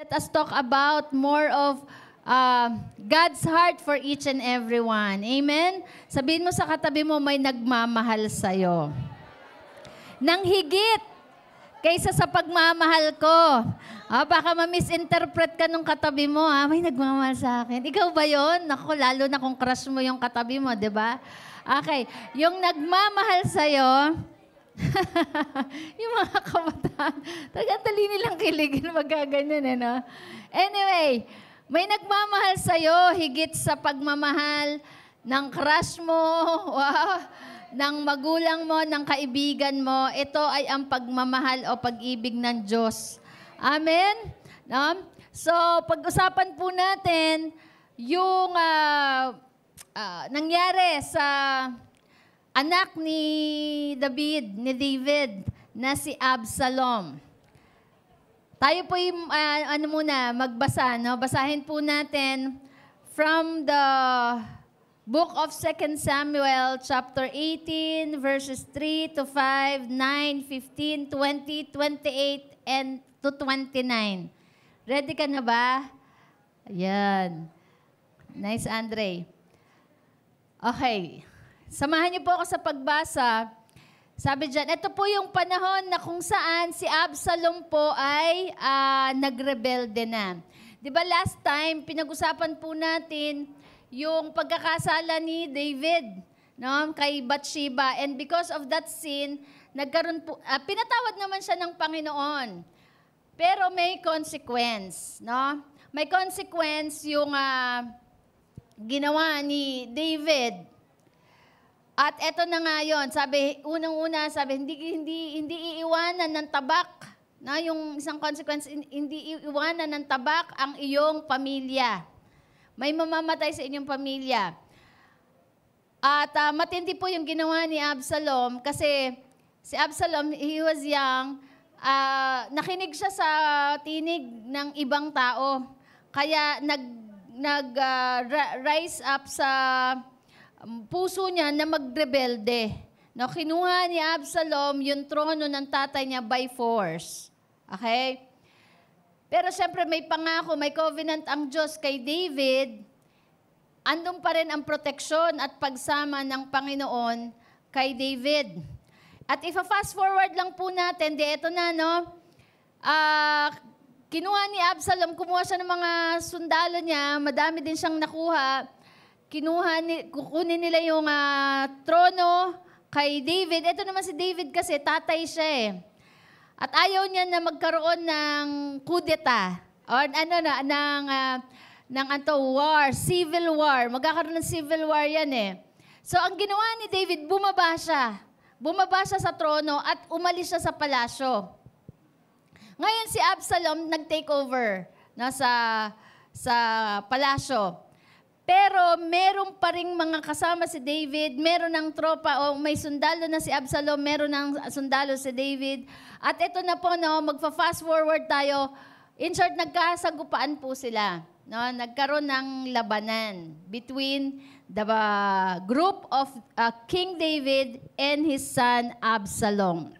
let us talk about more of God's heart for each and everyone. Amen? Sabihin mo sa katabi mo, may nagmamahal sa'yo. Nang higit kaysa sa pagmamahal ko. Baka ma-misinterpret ka nung katabi mo, may nagmamahal sa akin. Ikaw ba yun? Naku, lalo na kung crush mo yung katabi mo, di ba? Okay, yung nagmamahal sa'yo, yung mga kabataan, talagang dali nilang kiligin, magaganyan, no? Anyway, may nagmamahal sa'yo higit sa pagmamahal ng crush mo, ng magulang mo, ng kaibigan mo. Ito ay ang pagmamahal o pag-ibig ng Diyos. Amen? No? So, pag-usapan po natin yung nangyari sa anak ni David, na si Absalom. Tayo po yung, magbasa, no? Basahin po natin from the book of 2 Samuel, chapter 18, verses 3 to 5, 9, 15, 20, 28, and to 29. Ready ka na ba? Ayan. Nice, Andre. Okay. Samahan niyo po ako sa pagbasa. Sabi dyan, ito po yung panahon na kung saan si Absalom po ay nagrebelde na. Di ba last time, pinag-usapan po natin yung pagkakasala ni David, no, kay Bathsheba. And because of that sin, nagkaroon po, pinatawad naman siya ng Panginoon. Pero may consequence, no? May consequence yung ginawa ni David. At eto na nga yun, sabi, unang-una, sabi, hindi iiwanan ng tabak, no? Yung isang consequence, hindi iiwanan ng tabak ang iyong pamilya. May mamamatay sa inyong pamilya. At matindi po yung ginawa ni Absalom kasi si Absalom, he was young, nakinig siya sa tinig ng ibang tao. Kaya rise up sa puso niya na magrebelde. No, kinuha ni Absalom yung trono ng tatay niya by force. Okay? Pero siyempre may pangako, may covenant ang Diyos kay David. Andun pa rin ang proteksyon at pagsama ng Panginoon kay David. At ifa-fast forward lang po natin, ito na, no? Kinuha ni Absalom, kumuha siya ng mga sundalo niya, madami din siyang nakuha. Kukunin nila yung trono kay David. Ito naman si David kasi, tatay siya eh. At ayaw niya na magkaroon ng kudeta, or war, civil war. Magkakaroon ng civil war yan eh. So ang ginawa ni David, bumaba siya. Bumaba siya sa trono at umalis siya sa palasyo. Ngayon si Absalom nag-take over sa palasyo. Pero meron pa ring mga kasama si David, meron ng tropa, o may sundalo na si Absalom, meron ng sundalo si David. At ito na po, no, magfa-fast forward tayo. In short, nagkasagupaan po sila. No, nagkaroon ng labanan between the group of King David and his son Absalom.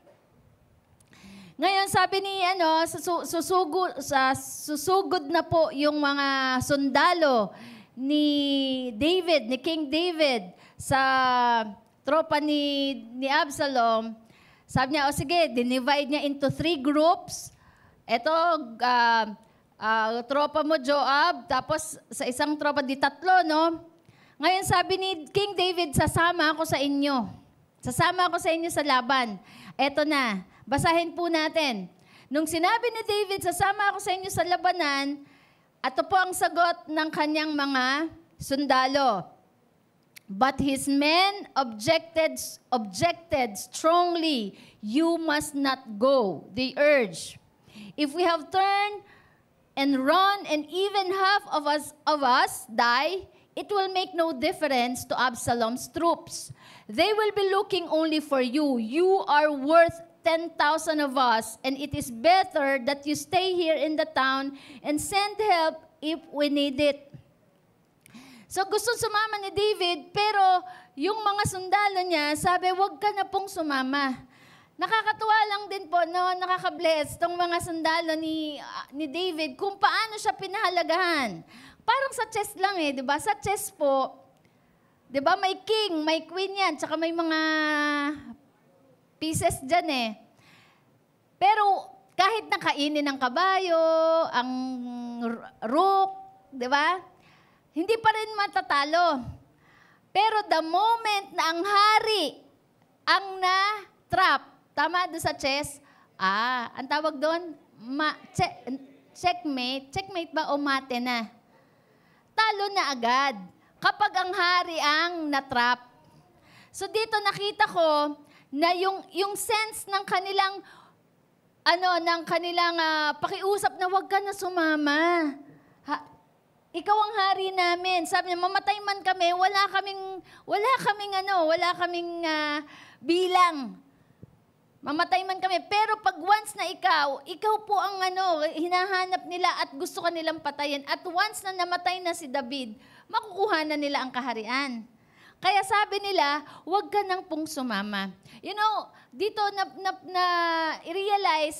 Ngayon, sabi ni susugod na po yung mga sundalo ni David, ni King David sa tropa ni Absalom. Sabi niya, sige, dinivide niya into 3 groups. Ito, tropa mo, Joab, tapos sa isang tropa, 3, no? Ngayon sabi ni King David, sasama ako sa inyo. Sasama ako sa inyo sa laban. Eto na, basahin po natin. Nung sinabi ni David, sasama ako sa inyo sa labanan, ito po ang sagot ng kanyang mga sundalo. But his men objected strongly, you must not go, they urged. If we have turned and run, and even half of us die, it will make no difference to Absalom's troops. They will be looking only for you. You are worth 10,000 of us, and it is better that you stay here in the town and send help if we need it. So gusto sumama ni David, pero yung mga sundalo niya, sabi, wag ka na pong sumama. nakakatuwa lang din po, no, nakaka-bless tong mga sundalo ni David kung paano siya pinahalagahan. Parang sa chess lang eh, di ba? Sa chess po, di ba may king, may queen yan, tsaka may mga pieces dyan eh. Pero kahit nakainin ng kabayo, ang rook, di ba? Hindi pa rin matatalo. Pero the moment na ang hari ang na-trap, tama doon sa chess, ang tawag doon, checkmate. Checkmate ba o mate na? Talo na agad kapag ang hari ang na-trap. So dito nakita ko na yung sense ng kanilang pakiusap na wag ka na sumama. Ikaw ang hari namin. Sabi niya, mamatay man kami, wala kaming bilang. Mamatay man kami. Pero pag once na ikaw po ang hinahanap nila at gusto ka nilang patayin. At once na namatay na si David, makukuha na nila ang kaharian. Kaya sabi nila, huwag ka nang pong sumama. You know, dito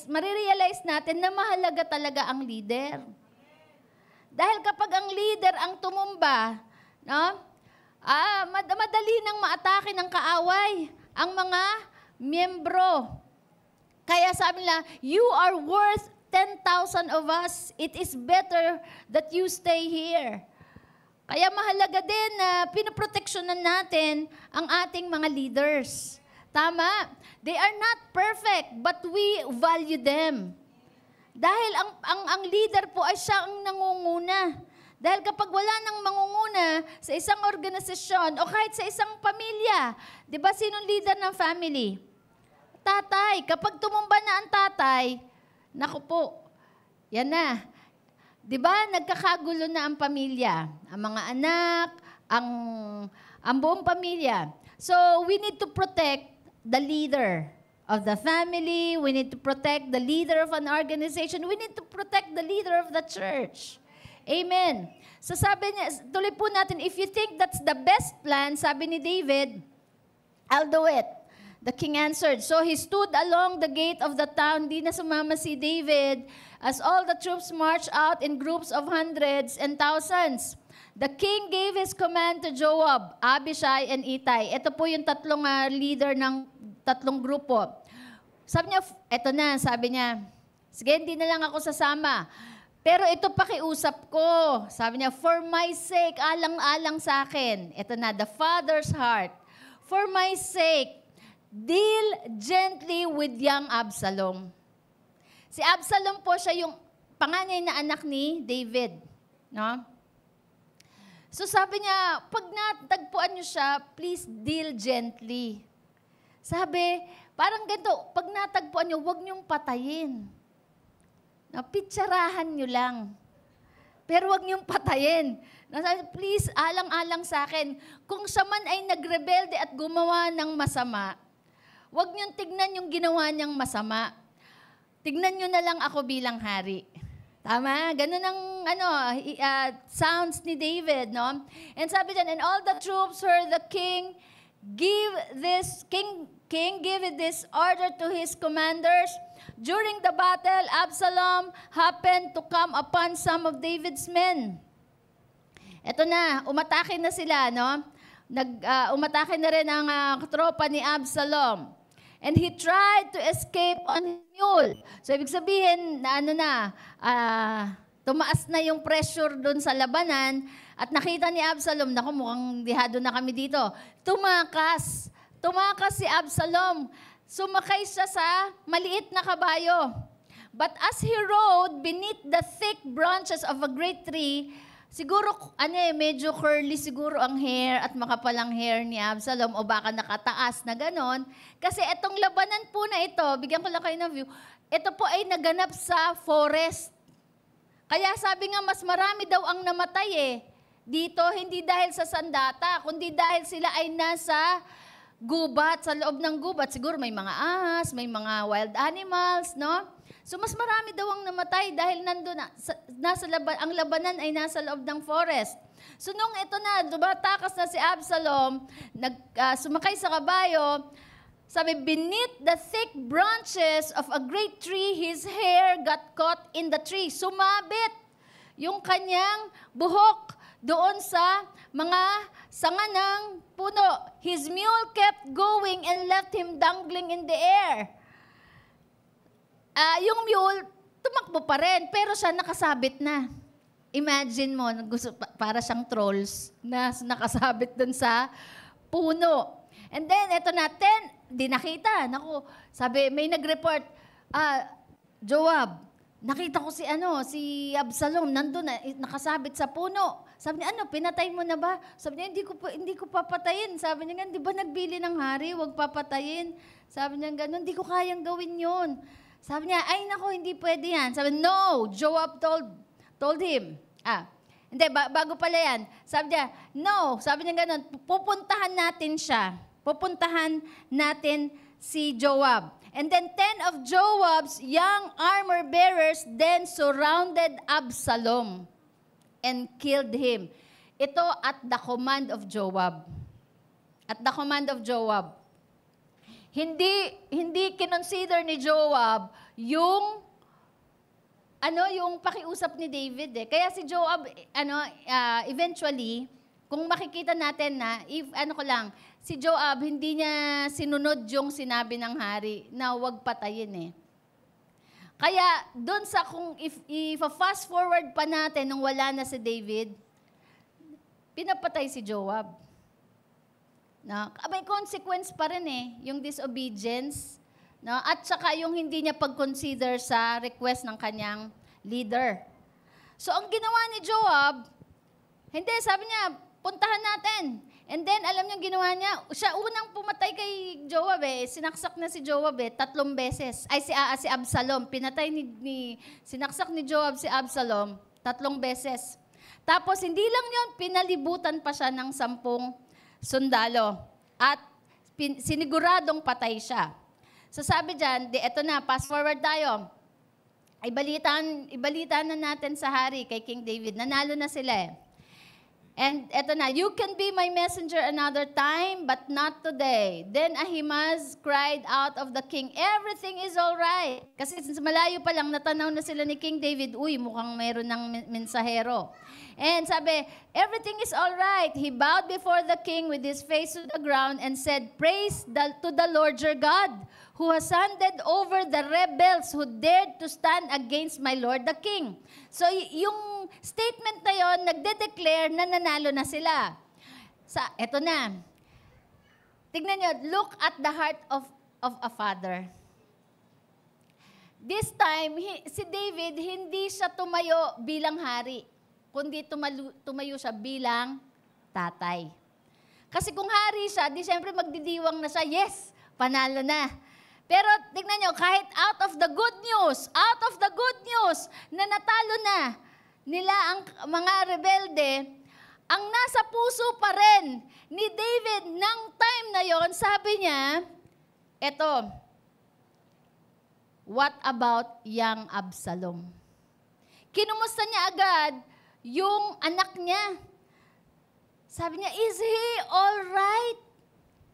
marirealize natin na mahalaga talaga ang leader. Dahil kapag ang leader ang tumumba, no? Madali nang maatake ng kaaway ang mga miyembro. Kaya sabi nila, you are worth 10,000 of us. It is better that you stay here. Kaya mahalaga din na pinoproteksyonan natin ang ating mga leaders. Tama. They are not perfect, but we value them. Dahil ang leader po ay siya ang nangunguna. Dahil kapag wala nang mangunguna sa isang organisasyon o kahit sa isang pamilya, di ba sinong leader ng family? Tatay. Kapag tumumba na ang tatay, naku po, yan na. Di ba nagkakagulo na ang pamilya? Ang mga anak, ang buong pamilya. So we need to protect the leader of the family. We need to protect the leader of an organization. We need to protect the leader of the church. Amen. So sabi niya, tuloy po natin, if you think that's the best plan, sabi ni David, I'll do it. The king answered. So he stood along the gate of the town. Di na sumama si David as all the troops marched out in groups of hundreds and thousands. The king gave his command to Joab, Abishai, and Ittai. Ito po yung tatlong leader ng tatlong grupo. Sabi niya, eto na, sabi niya, sige, hindi na lang ako sasama. Pero ito pakiusap ko. Sabi niya, for my sake, alang-alang sa akin. Ito na, the father's heart. For my sake, deal gently with young Absalom. Si Absalom po siya yung panganay na anak ni David. No? So sabi niya, pag natagpuan niyo siya, please deal gently. Sabi, parang ganito, pag natagpuan niyo, huwag niyong patayin. No, pitsarahan niyo lang. Pero huwag niyong patayin. Sabi, please, alang-alang sa akin. Kung siya man ay nagrebelde at gumawa ng masama, huwag niyong tignan yung ginawa niyang masama. Tignan niyo na lang ako bilang hari. Tama? Ganun ang sounds ni David, no? And sabi diyan, and all the troops heard the king give this order to his commanders. During the battle, Absalom happened to come upon some of David's men. Ito na, umatake na sila, no? Umatake na rin ang tropa ni Absalom. And he tried to escape on his mule. So, ibig sabihin, tumaas na yung pressure doon sa labanan at nakita ni Absalom, naku, mukhang dihado na kami dito. Tumakas si Absalom. Sumakay siya sa maliit na kabayo. But as he rode beneath the thick branches of a great tree, siguro, medyo curly siguro ang hair at makapalang hair ni Absalom o baka nakataas na ganon. Kasi itong labanan po na ito, bigyan ko lang kayo ng view, ito po ay naganap sa forest. Kaya sabi nga, mas marami daw ang namatay dito, hindi dahil sa sandata, kundi dahil sila ay nasa gubat, sa loob ng gubat. Siguro may mga ahas, may mga wild animals, no? So mas marami daw ang namatay dahil nandun ang labanan ay nasa loob ng forest. So nung ito na, dumatakas na si Absalom, sumakay sa kabayo, Sabi, beneath the thick branches of a great tree, his hair got caught in the tree. Sumabit yung kanyang buhok doon sa mga sanga ng puno. His mule kept going and left him dangling in the air. Yung mule, tumakbo pa rin, pero siya nakasabit na. Imagine mo, para siyang trolls na nakasabit dun sa puno. And then, eto na, di nakita. Naku, sabi, may nag-report, Joab, nakita ko si Absalom, nandun na, nakasabit sa puno. Sabi niya, pinatay mo na ba? Sabi niya, hindi ko papatayin. Sabi niya, di ba nagbili ng hari, huwag papatayin? Sabi niya, gano'n, hindi ko kayang gawin yun. Sabi niya, ay nako, hindi pwede yan. Sabi, no, Joab told him. Hindi, bago pala yan. Sabi niya, no, sabi niya gano'n, pupuntahan natin siya. Pupuntahan natin si Joab. And then 10 of Joab's young armor bearers then surrounded Absalom and killed him. Ito at the command of Joab. At the command of Joab. Hindi kinonsider ni Joab yung pakiusap ni David eh. Kaya si Joab eventually kung makikita natin na si Joab hindi niya sinunod yung sinabi ng hari na huwag patayin eh. Kaya doon sa if fast forward pa natin nung wala na si David, pinapatay si Joab. May consequence pa rin eh, yung disobedience, at saka yung hindi niya pag-consider sa request ng kanyang leader. So ang ginawa ni Joab, sabi niya, puntahan natin. And then, alam niyo ginawa niya, siya unang pumatay kay Joab eh, sinaksak na si Joab 3 beses. Ay, si Absalom, sinaksak ni Joab si Absalom 3 beses. Tapos, hindi lang yun, pinalibutan pa siya ng 10 sundalo. At siniguradong patay siya. So sabi dyan, eto na, fast forward tayo. Ibalitan na natin sa hari, kay King David. Nanalo na sila eh. And eto na, you can be my messenger another time, but not today. Then Ahimaaz cried out of the king, everything is all right. Kasi malayo pa lang, natanaw na sila ni King David, mukhang meron ng mensahero. And sabi, everything is all right. He bowed before the king with his face to the ground and said, praise to the Lord your God, who has handed over the rebels who dared to stand against my Lord the king. So yung statement na yon, nagde-declare na nanalo na sila. Eto na. Tignan nyo, look at the heart of a father. This time, si David, hindi siya tumayo bilang hari, kundi tumayo siya bilang tatay. Kasi kung hari siya, di siyempre magdidiwang na siya, yes, panalo na. Pero tignan nyo, kahit out of the good news na natalo na nila ang mga rebelde, ang nasa puso pa rin ni David ng time na yon, sabi niya, eto, what about young Absalom? Kinumusta niya agad yung anak niya. Sabi niya, is he all right?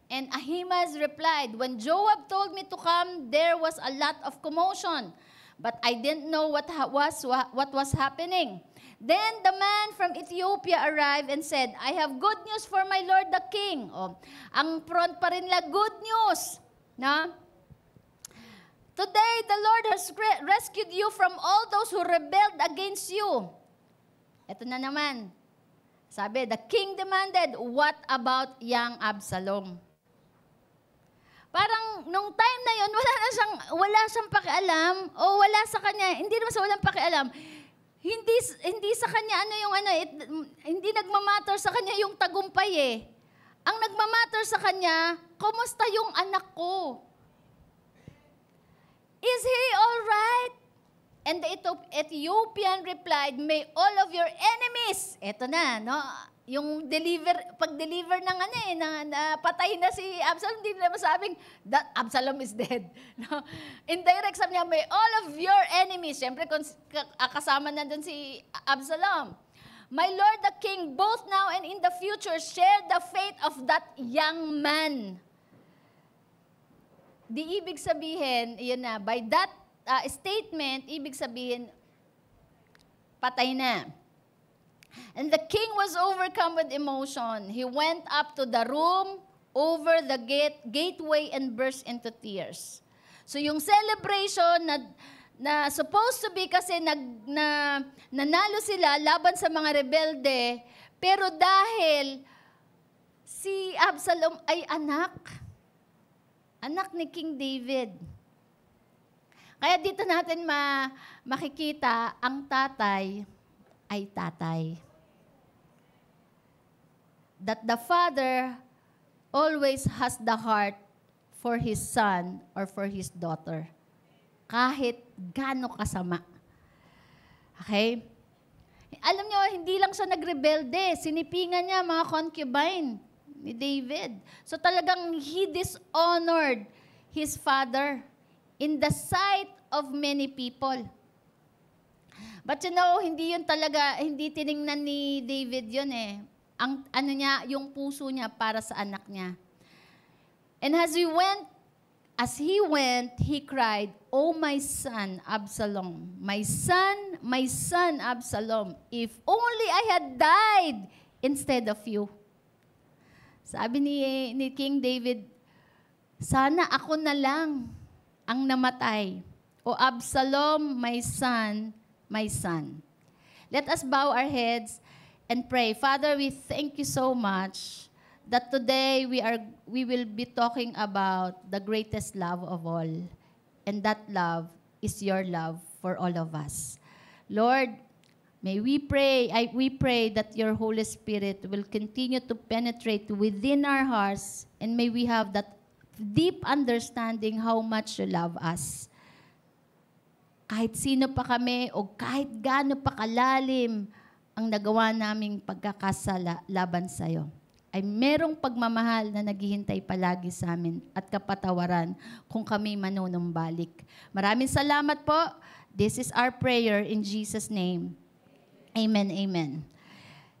And Ahimaaz replied, when Joab told me to come, there was a lot of commotion, but I didn't know what was happening. Then the man from Ethiopia arrived and said, I have good news for my lord the king. Ang front pa rin nila, good news. Today the Lord has rescued you from all those who rebelled against you. Ito na naman. Sabi, the king demanded, what about young Absalom? Parang nung time na yon, wala siyang pakialam o wala sa kanya, hindi naman sa walang pakialam. Hindi sa kanya hindi nagmamatter sa kanya yung tagumpay eh. Ang nagmamatter sa kanya, kumusta yung anak ko? Is he all right? And the Ethiopian replied, may all of your enemies, eto na, yung pag-deliver ng patay na si Absalom, hindi nila masabing that Absalom is dead. Indirect sabi niya, may all of your enemies. Siyempre, kasama na dun si Absalom. My Lord the King, both now and in the future, share the fate of that young man. di ibig sabihin, yun na, by that statement, ibig sabihin, patay na. And the king was overcome with emotion. He went up to the room over the gateway and burst into tears. So yung celebration na supposed to be kasi nanalo sila laban sa mga rebelde, pero dahil si Absalom ay anak ni King David. Kaya dito natin makikita ang tatay ay tatay. That the father always has the heart for his son or for his daughter. Kahit gaano kasama. Okay? Alam nyo, hindi lang siya nagrebelde. Sinipingan niya mga concubine ni David. So talagang he dishonored his father in the sight of many people. But you know, hindi yun talaga, hindi tiningnan ni David yun eh. Ang ano niya, yung puso niya para sa anak niya. And as he went, he cried, "Oh my son Absalom, my son Absalom, if only I had died instead of you." Sabi ni King David, sana ako na lang ang namatay. O Absalom, my son, my son. Let us bow our heads and pray. Father, we thank you so much that today we will be talking about the greatest love of all. And that love is your love for all of us. Lord, we pray that your Holy Spirit will continue to penetrate within our hearts, and may we have that deep understanding how much you love us. Kahit sino pa kami o kahit gaano pa kalalim ang nagawa naming pagkakasala laban sa'yo, ay merong pagmamahal na naghihintay palagi sa amin at kapatawaran kung kami manunumbalik. Maraming salamat po. This is our prayer in Jesus' name. Amen, amen.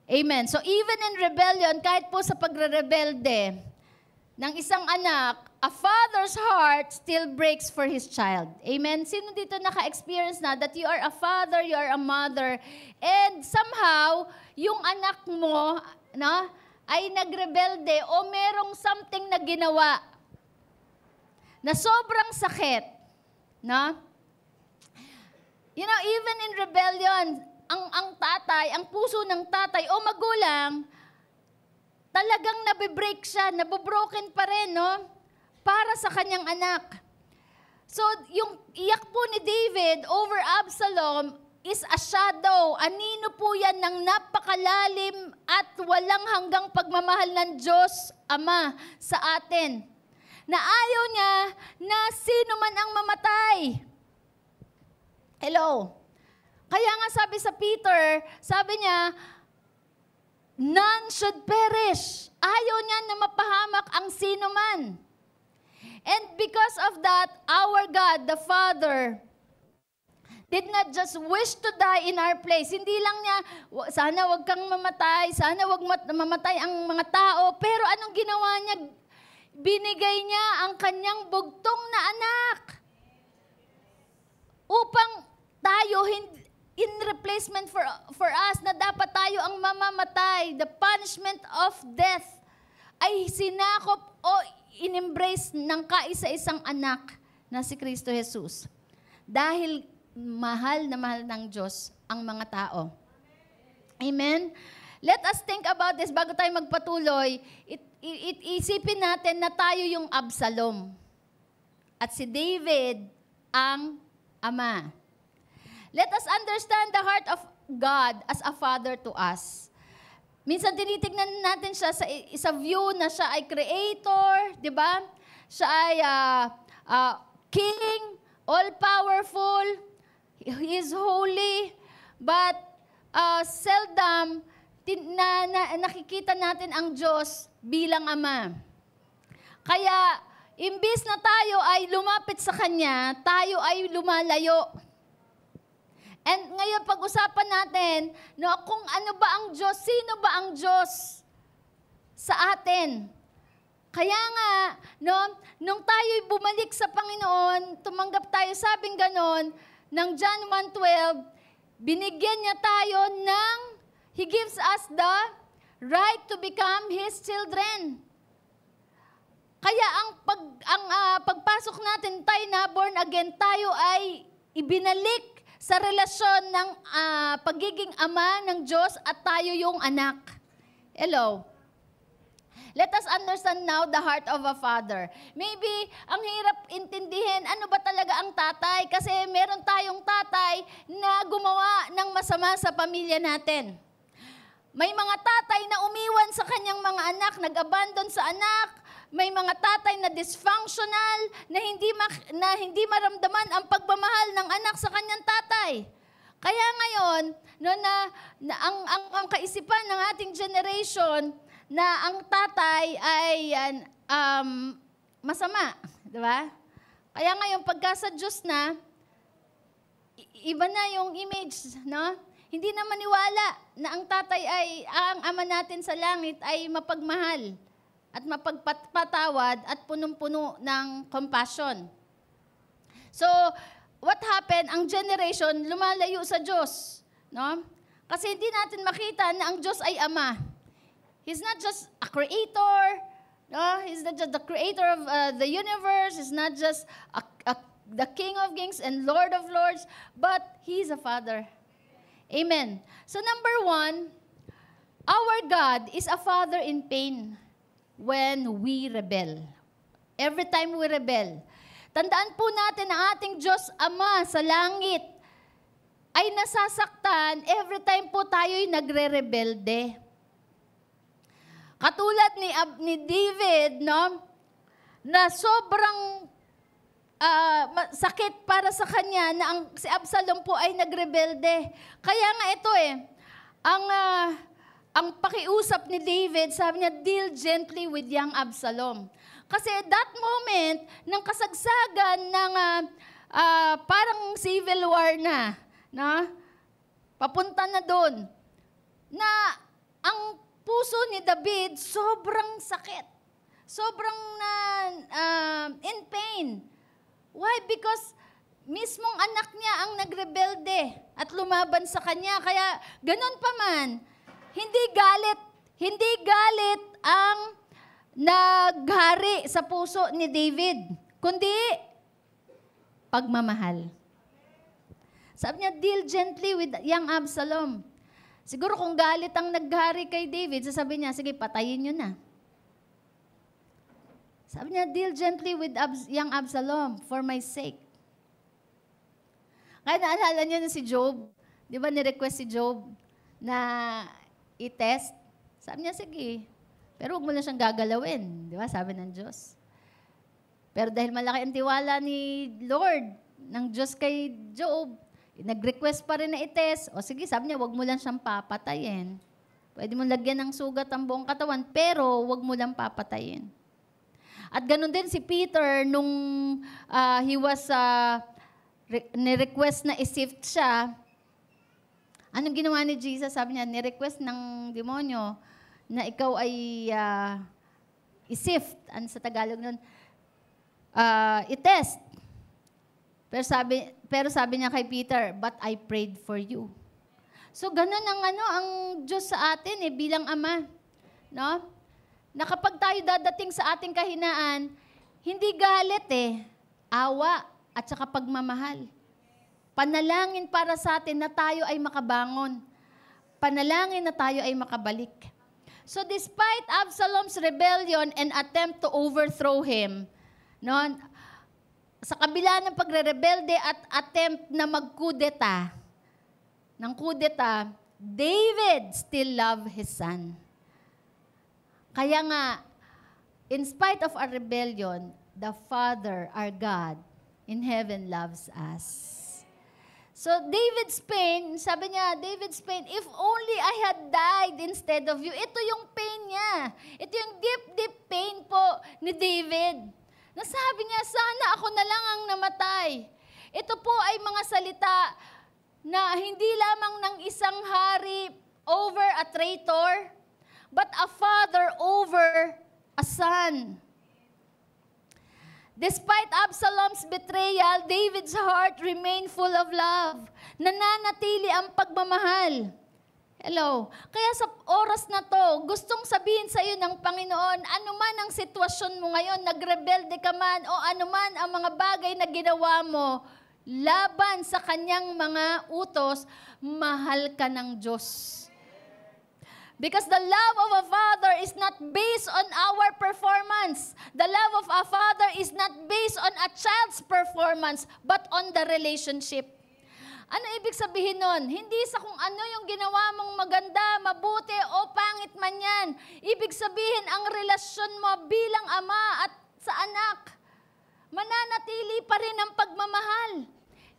Amen. So even in rebellion, kahit po sa pagre-rebelde ng isang anak, a father's heart still breaks for his child. Amen? Sino dito naka-experience na that you are a father, you are a mother, and somehow, yung anak mo, ay nagrebelde o merong something na ginawa na sobrang sakit. No? You know, even in rebellion, ang tatay, ang puso ng tatay o magulang, talagang nabibreak siya, nabobroken pa rin, no? Para sa kanyang anak. So, yung iyak po ni David over Absalom is a shadow. Anino po yan ng napakalalim at walang hanggang pagmamahal ng Diyos Ama sa atin. Na ayaw niya na sino man ang mamatay. Hello? Kaya nga sabi sa Peter, sabi niya, none should perish. Ayaw niya na mapahamak ang sino man. And because of that, our God, the Father, did not just wish to die in our place. Hindi lang niya, sana wag kang mamatay, sana wag mamatay ang mga tao. Pero anong ginawa niya? Binigay niya ang kanyang bugtong na anak. Upang tayo, in replacement for us, na dapat tayo ang mamamatay, the punishment of death, ay sinakop o in-embrace ng kaisa-isang anak na si Kristo Jesus. Dahil mahal na mahal ng Diyos ang mga tao. Amen? Let us think about this bago tayo magpatuloy. Isipin natin na tayo yung Absalom. At si David ang ama. Let us understand the heart of God as a father to us. Minsan tinitignan natin siya sa view na siya ay creator, di ba? Siya ay king, all-powerful, he is holy, but seldom nakikita natin ang Diyos bilang Ama. Kaya, imbis na tayo ay lumapit sa Kanya, tayo ay lumalayo. And ngayon pag-usapan natin, kung ano ba ang Diyos, sino ba ang Diyos sa atin? Kaya nga, no, nung tayo'y bumalik sa Panginoon, tumanggap tayo, sabing ganon, ng John 1:12, binigyan niya tayo ng, He gives us the right to become His children. Kaya ang pagpasok natin, tayo na born again, tayo ay ibinalik sa relasyon ng pagiging ama ng Diyos at tayo yung anak. Hello. Let us understand now the heart of a father. Maybe, ang hirap intindihin, ano ba talaga ang tatay? Kasi meron tayong tatay na gumawa ng masama sa pamilya natin. May mga tatay na umiwan sa kanyang mga anak, nag-abandon sa anak. May mga tatay na dysfunctional, na hindi maramdaman ang pagmamahal ng anak sa kanyang tatay. Kaya ngayon, no, ang kaisipan ng ating generation, na ang tatay ay masama, di ba? Kaya ngayon, pagka sa Diyos na, iba na yung image, no? Hindi na maniwala na ang tatay ay, ang ama natin sa langit ay mapagmahal at mapagpatawad at punong-puno ng compassion. So, what happened? Ang generation lumalayo sa Diyos, no? Kasi hindi natin makita na ang Diyos ay ama. He's not just a creator, no? He's not just the creator of the universe. He's not just the King of Kings and Lord of Lords, but He's a Father. Amen. So number 1, our God is a Father in pain when we rebel. Every time we rebel. Tandaan po natin ang ating Diyos Ama sa langit ay nasasaktan every time po tayo'y nagre-rebelde. Katulad ni David, no, na sobrang sakit para sa kanya na si Absalom po ay nagrebelde. Kaya nga ito ang pakiusap ni David, sabi niya, deal gently with young Absalom. Kasi that moment, ng kasagsagan ng parang civil war na, papunta na doon, na ang puso ni David, sobrang sakit. Sobrang in pain. Why? Because mismong anak niya ang nagrebelde at lumaban sa kanya. Kaya ganun pa man, hindi galit ang naghari sa puso ni David, kundi pagmamahal. Sabi niya, deal gently with young Absalom. Siguro kung galit ang naghari kay David, sasabihin niya, sige, patayin niyo na. Sabi niya, deal gently with young Absalom for my sake. Kaya naalala niyo na si Job. Di ba ni-request si Job na i-test? Sabi niya, sige. Pero huwag mo na siyang gagalawin. Di ba? Sabi ng Diyos. Pero dahil malaki ang tiwala ni Lord, ng Diyos kay Job, nag-request pa rin na i-test. O sige, sabi niya, wag mo lang siyang papatayin. Pwede mo lagyan ng sugat ang buong katawan, pero wag mo lang papatayin. At ganun din si Peter, nung he was ni-request na i-sift siya, anong ginawa ni Jesus? Sabi niya, ni-request ng demonyo na ikaw ay i-sift. Ano sa Tagalog nun? I-test. Pero sabi niya kay Peter, but I prayed for you. So ganun ang Diyos sa atin bilang ama, no? Na kapag tayo dadating sa ating kahinaan, hindi galit awa at saka pagmamahal. Panalangin para sa atin na tayo ay makabangon. Panalangin na tayo ay makabalik. So despite Absalom's rebellion and attempt to overthrow him, no? Sa kabila ng pagre-rebelde at attempt na mag-kudeta, David still loved his son. Kaya nga, in spite of our rebellion, the Father, our God, in heaven loves us. So David's pain, sabi niya, David's pain, if only I had died instead of you. Ito yung pain niya. Ito yung deep, deep pain po ni David. Nasabi niya, sana ako na lang ang namatay. Ito po ay mga salita na hindi lamang ng isang hari over a traitor, but a father over a son. Despite Absalom's betrayal, David's heart remained full of love. Nananatili ang pagmamahal. Hello. Kaya sa oras na to, gustong sabihin sa iyo ng Panginoon, anuman ang sitwasyon mo ngayon, nagrebelde ka man o anuman ang mga bagay na ginawa mo, laban sa kanyang mga utos, mahal ka ng Diyos. Because the love of a father is not based on our performance. The love of a father is not based on a child's performance, but on the relationship. Ano ibig sabihin nun? Hindi sa kung ano yung ginawa mong maganda, mabuti o pangit man yan. Ibig sabihin ang relasyon mo bilang ama at sa anak, mananatili pa rin ang pagmamahal.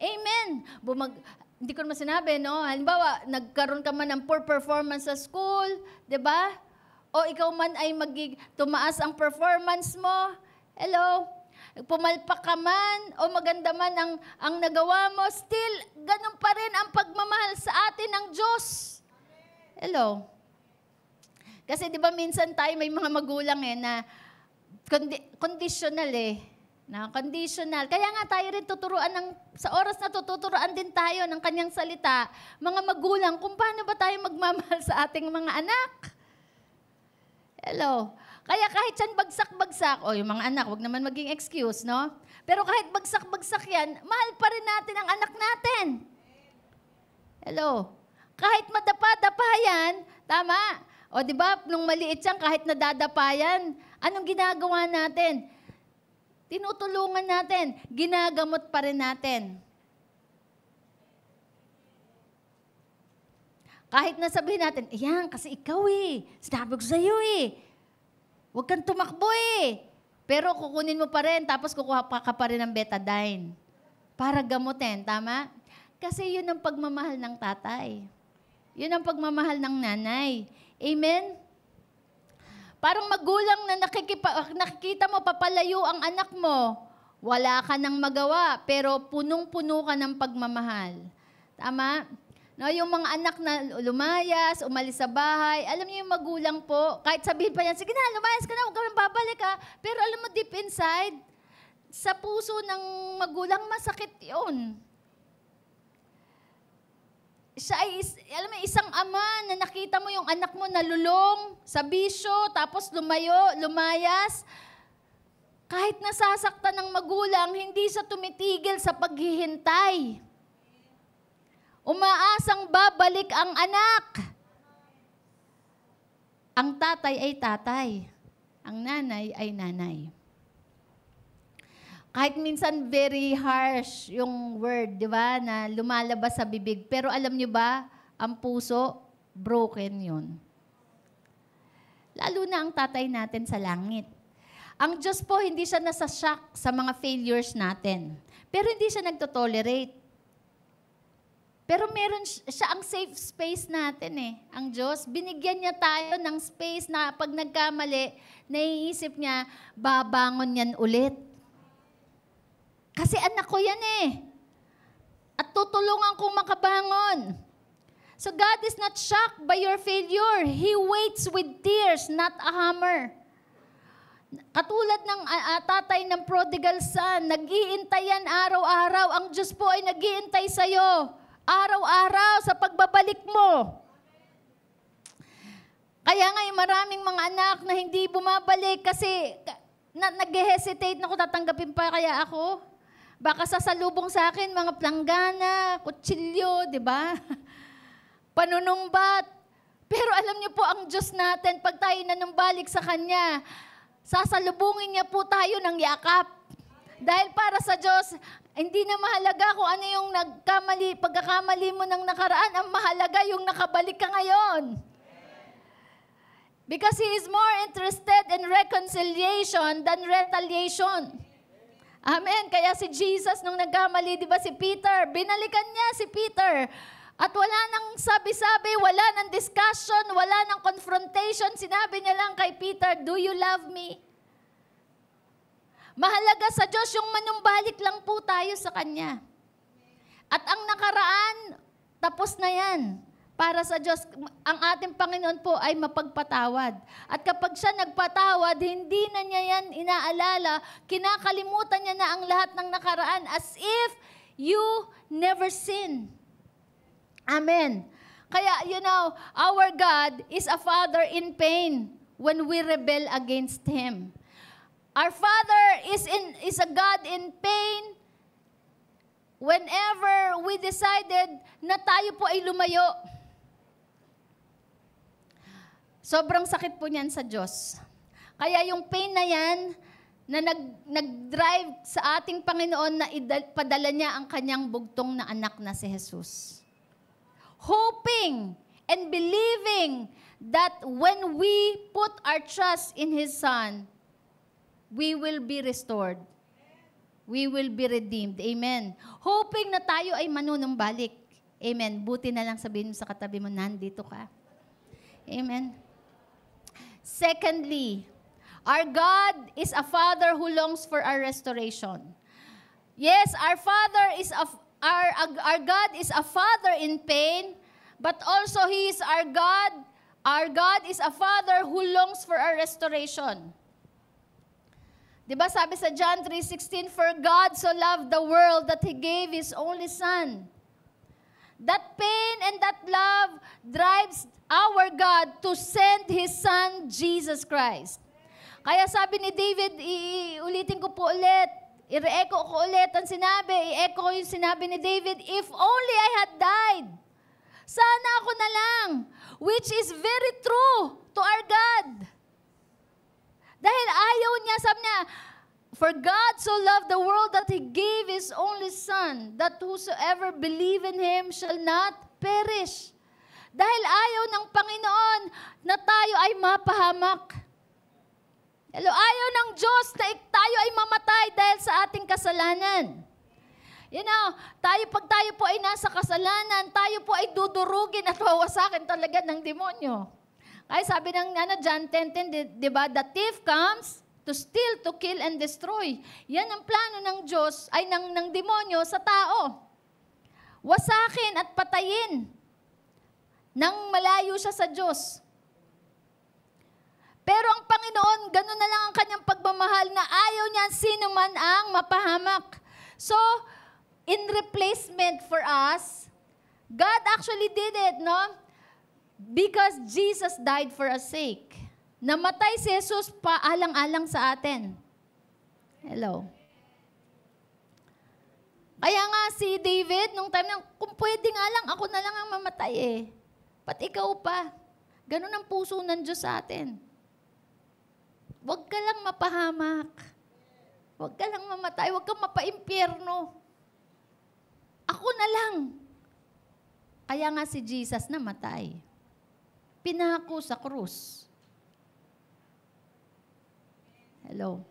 Amen. Hindi ko naman sinabi, no? Halimbawa, nagkaroon ka man ng poor performance sa school, di ba? O ikaw man ay tumaas ang performance mo. Hello? Pumalpak ka man, o maganda man ang nagawa mo, still, ganun pa rin ang pagmamahal sa atin ng Diyos. Hello? Kasi di ba minsan tayo may mga magulang na conditional na conditional. Kaya nga tayo rin sa oras na tuturuan din tayo ng kanyang salita, mga magulang, kung paano ba tayo magmamahal sa ating mga anak. Hello. Kaya kahit yan bagsak-bagsak, yung mga anak, wag naman maging excuse, no? Pero kahit bagsak-bagsak yan, mahal pa rin natin ang anak natin. Hello. Kahit madapa-dapa yan, tama? O di ba, nung maliit yan, kahit nadadapa yan, anong ginagawa natin? Tinutulungan natin, ginagamot pa rin natin. Kahit nasabihin natin, yan, kasi ikaw sinabi ko sa'yo huwag kang tumakbo Pero kukunin mo pa rin, tapos kukuha ka pa rin ng betadine. Para gamutin, tama? Kasi yun ang pagmamahal ng tatay. Yun ang pagmamahal ng nanay. Amen? Parang magulang na nakikita mo, papalayo ang anak mo. Wala ka nang magawa, pero punong-puno ka ng pagmamahal. Tama? No, yung mga anak na lumayas, umalis sa bahay, alam niyo yung magulang po, kahit sabihin pa niya, sige na, lumayas ka na, huwag kami babalik ka. Pero alam mo, deep inside, sa puso ng magulang, masakit yun. Siya ay, alam mo, isang ama na nakita mo yung anak mo nalulong sa bisyo, tapos lumayas. Kahit nasasaktan ng magulang, hindi siya tumitigil sa paghihintay. Umaasang babalik ang anak. Ang tatay ay tatay. Ang nanay ay nanay. Kahit minsan very harsh yung word, di ba, na lumalabas sa bibig. Pero alam niyo ba, ang puso, broken yun. Lalo na ang tatay natin sa langit. Ang Diyos po, hindi siya nasa-shock sa mga failures natin. Pero hindi siya nagtotolerate. Pero meron siya ang safe space natin Ang Diyos, binigyan niya tayo ng space na pag nagkamali, naiisip niya, babangon yan ulit. Kasi anak ko yan At tutulungan kong makabangon. So God is not shocked by your failure. He waits with tears, not a hammer. Katulad ng tatay ng prodigal son, nag-iintay yan araw-araw. Ang Diyos po ay nag-iintay sa'yo. Araw-araw sa pagbabalik mo. Kaya nga maraming mga anak na hindi bumabalik kasi nag-hesitate na kung tatanggapin pa kaya ako. Baka sasalubong sa akin mga planggana, kutsilyo, di ba? Panunumbat. Pero alam niyo po ang Diyos natin, pag tayo nanumbalik sa Kanya, sasalubungin niya po tayo ng yakap. Dahil para sa Diyos, hindi na mahalaga kung ano yung pagkakamali mo ng nakaraan, ang mahalaga yung nakabalik ka ngayon. Because He is more interested in reconciliation than retaliation. Amen. Kaya si Jesus, nung nagkamali, di ba si Peter, binalikan niya si Peter. At wala nang sabi-sabi, wala nang discussion, wala nang confrontation. Sinabi niya lang kay Peter, do you love me? Mahalaga sa Diyos yung manumbalik lang po tayo sa Kanya. At ang nakaraan, tapos na yan. para sa Diyos. Ang ating Panginoon po ay mapagpatawad. At kapag siya nagpatawad, hindi na niya yan inaalala, kinakalimutan niya na ang lahat ng nakaraan as if you never sin. Amen. Kaya, our God is a Father in pain when we rebel against Him. Our Father is a God in pain whenever we decided na tayo po ay lumayo. Sobrang sakit po niyan sa Diyos. Kaya yung pain na yan, na nag-drive sa ating Panginoon na padala niya ang kanyang bugtong na anak na si Jesus. Hoping and believing that when we put our trust in His Son, we will be restored. We will be redeemed. Amen. Hoping na tayo ay manunumbalik. Amen. Buti na lang sabihin mo sa katabi mo, nandito ka. Amen. Secondly, our God is a Father who longs for our restoration. Yes, our God is a Father in pain, but also He is our God. Our God is a Father who longs for our restoration. Diba sabi sa John 3:16, "For God so loved the world that He gave His only Son." That pain and that love drives our God to send His Son, Jesus Christ. Kaya sabi ni David, ulitin ko po ulit, i-re-echo ko ulit ang sinabi, i-echo ko yung sinabi ni David, "If only I had died, sana ako na lang," which is very true to our God. Dahil ayaw niya, sabi niya, "For God so loved the world that He gave His only Son, that whosoever believe in Him shall not perish." Dahil ayaw ng Panginoon na tayo ay mapahamak. Hello, ayaw ng Diyos na tayo ay mamatay dahil sa ating kasalanan. Pag tayo po ay nasa kasalanan, tayo po ay dudurugin at wawasakin talaga ng demonyo. Kaya sabi ng John 10:10, di ba? "The thief comes to steal, to kill, and destroy." Yan ang plano ng Diyos, ay ng demonyo sa tao. Wasakin at patayin nang malayo siya sa Diyos. Pero ang Panginoon, gano'n na lang ang kanyang pagmamahal na ayaw niya sino man ang mapahamak. So, in replacement for us, God actually did it, no? Because Jesus died for our sake. Namatay si Jesus paalang-alang sa atin. Hello. Kaya nga si David, nung time na, kung pwede nga lang, ako na lang ang mamatay eh. Ba't ikaw pa? Ganun ang puso ng Diyos sa atin. Huwag ka lang mapahamak. Huwag ka lang mamatay. Huwag kang mapaimpyerno. Ako na lang. Kaya nga si Jesus namatay. Pinako sa krus. Hello.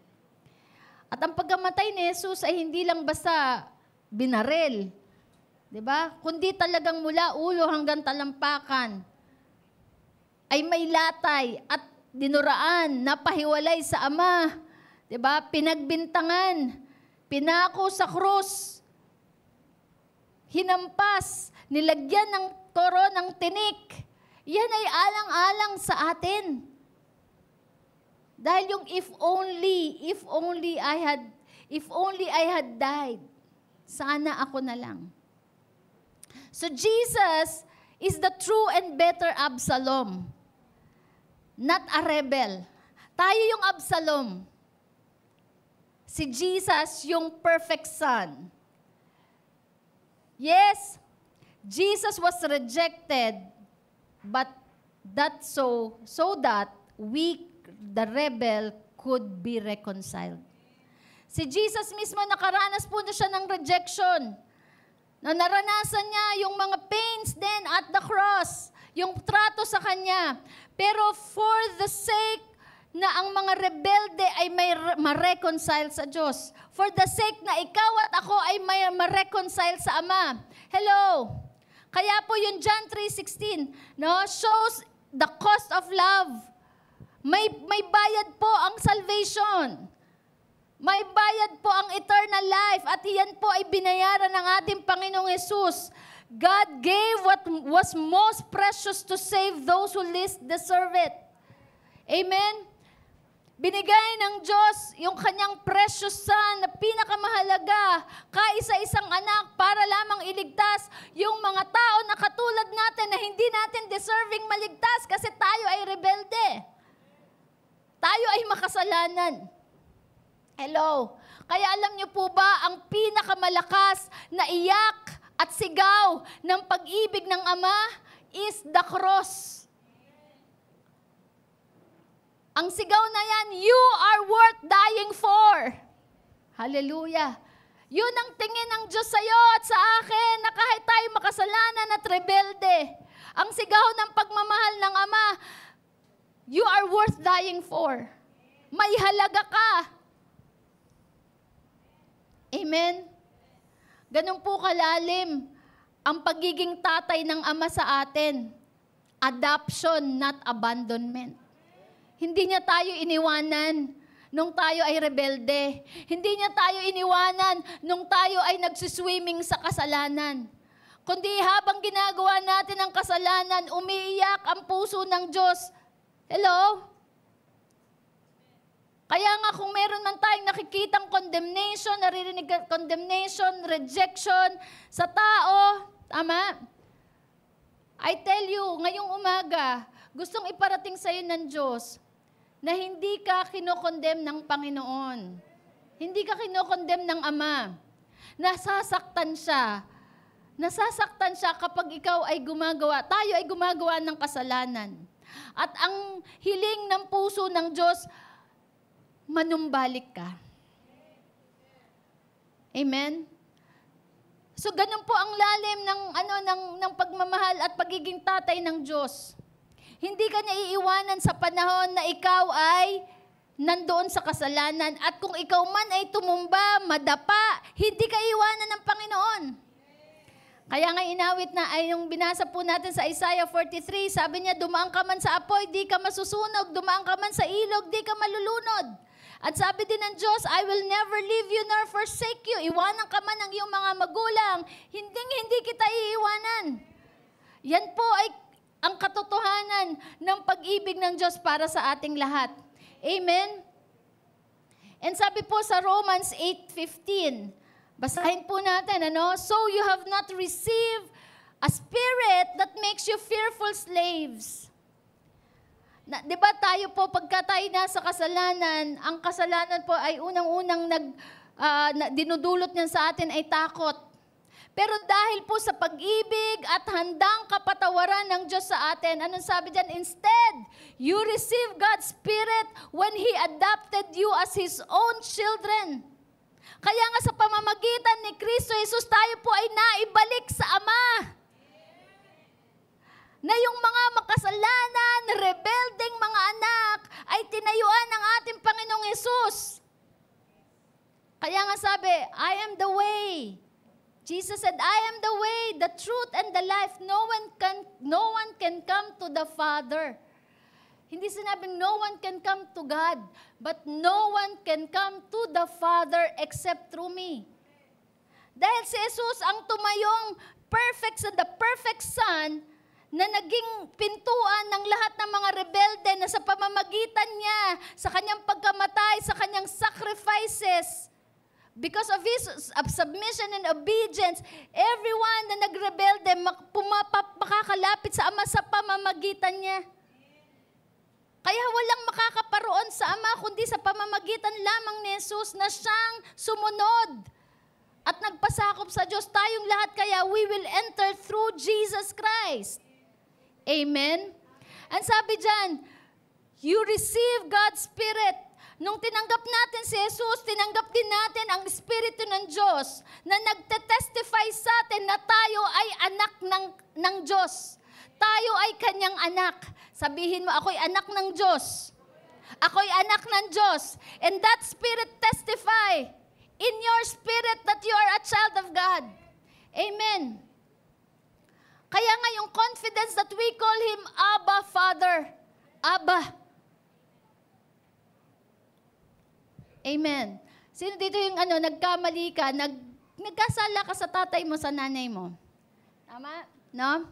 At ang pagkamatay ni Jesus ay hindi lang basta binaril. Diba? Kundi talagang mula ulo hanggang talampakan ay may latay at dinuraan, napahiwalay sa Ama. Diba? Pinagbintangan, pinako sa krus, hinampas, nilagyan ng koronang tinik. Yan ay alang-alang sa atin. Dahil yung if only I had died, sana ako na lang. So Jesus is the true and better Absalom, not a rebel. Tayo yung Absalom. Si Jesus yung perfect son. Yes, Jesus was rejected, but that so that we, the rebel, could be reconciled. Si Jesus mismo, nakaranas po na siya ng rejection. Na naranasan niya yung mga pains din at the cross, yung trato sa kanya. Pero for the sake na ang mga rebelde ay may ma-reconcile sa Diyos. For the sake na ikaw at ako ay may ma-reconcile sa Ama. Hello! Kaya po yung John 3:16, no, shows the cost of love. May bayad po ang salvation. May bayad po ang eternal life at iyan po ay binayaran ng ating Panginoong Hesus. God gave what was most precious to save those who least deserve it. Amen? Binigay ng Diyos yung kanyang precious son na pinakamahalaga, kaisa-isang anak para lamang iligtas yung mga tao na katulad natin na hindi natin deserving maligtas kasi tayo ay rebelde. Tayo ay makasalanan. Hello? Kaya alam niyo po ba, ang pinakamalakas na iyak at sigaw ng pag-ibig ng Ama is the cross. Ang sigaw na yan, you are worth dying for. Hallelujah. Yun ang tingin ng Diyos sa iyo at sa akin na kahit tayo makasalanan at rebelde, ang sigaw ng pagmamahal ng Ama, you are worth dying for. May halaga ka. Amen? Ganun po kalalim ang pagiging tatay ng Ama sa atin. Adoption, not abandonment. Hindi niya tayo iniwanan nung tayo ay rebelde. Hindi niya tayo iniwanan nung tayo ay nagsiswimming sa kasalanan. Kundi habang ginagawa natin ang kasalanan, umiiyak ang puso ng Diyos. Hello? Kaya nga kung meron man tayong nakikitang condemnation, naririnig condemnation, rejection sa tao, tama? I tell you, ngayong umaga, gustong iparating sa iyo ng Diyos na hindi ka kinokondem ng Panginoon. Hindi ka kinokondem ng Ama. Nasasaktan siya. Nasasaktan siya kapag ikaw ay gumagawa, tayo ay gumagawa ng kasalanan. At ang hiling ng puso ng Diyos, manumbalik ka. Amen? So ganun po ang lalim ng pagmamahal at pagiging tatay ng Diyos. Hindi ka niya iiwanan sa panahon na ikaw ay nandoon sa kasalanan. At kung ikaw man ay tumumba, madapa, hindi ka iiwanan ng Panginoon. Kaya nga inawit na ay yung binasa po natin sa Isaiah 43, sabi niya, dumaan ka man sa apoy, di ka masusunog. Dumaan ka man sa ilog, di ka malulunod. At sabi din ng Diyos, I will never leave you nor forsake you. Iwanan ka man ng iyong mga magulang, hindi kita iiwanan. Yan po ay ang katotohanan ng pag-ibig ng Diyos para sa ating lahat. Amen? And sabi po sa Romans 8:15, basahin po natin, So you have not received a spirit that makes you fearful slaves. Di ba tayo po, pagka tayo nasa kasalanan, ang kasalanan po ay unang-unang dinudulot niyan sa atin ay takot. Pero dahil po sa pag-ibig at handang kapatawaran ng Diyos sa atin, anong sabi dyan? Instead, you receive God's Spirit when He adopted you as His own children. Kaya nga sa pamamagitan ni Kristo Jesus, tayo po ay naibalik sa Ama. Na yung mga makasalanan, rebelding mga anak, ay tinayuan ng ating Panginoong Jesus. Kaya nga sabi, I am the way. Jesus said, I am the way, the truth, and the life. No one can come to the Father. Hindi sinabing no one can come to God, but no one can come to the Father except through me. Dahil si Jesus ang tumayong perfect Son, the perfect Son, na naging pintuan ng lahat ng mga rebelde na sa pamamagitan niya, sa kanyang pagkamatay, sa kanyang sacrifices, because of His submission and obedience, everyone na nagrebelde, makakalapit sa Ama sa pamamagitan niya. Kaya walang makakaparoon sa Ama, kundi sa pamamagitan lamang ni Jesus na siyang sumunod at nagpasakop sa Diyos. Tayong lahat kaya we will enter through Jesus Christ. Amen? And sabi dyan, you receive God's Spirit. Nung tinanggap natin si Jesus, tinanggap din natin ang Espiritu ng Diyos na nagtetestify sa atin na tayo ay anak ng Diyos. Tayo ay kanyang anak. Sabihin mo, ako'y anak ng Diyos. Ako'y anak ng Diyos. And that Spirit testify in your spirit that you are a child of God. Amen. Kaya nga yung confidence that we call Him Abba, Father. Abba. Amen. Sino dito yung nagkamali ka, nagkasala ka sa tatay mo, sa nanay mo? Tama? No?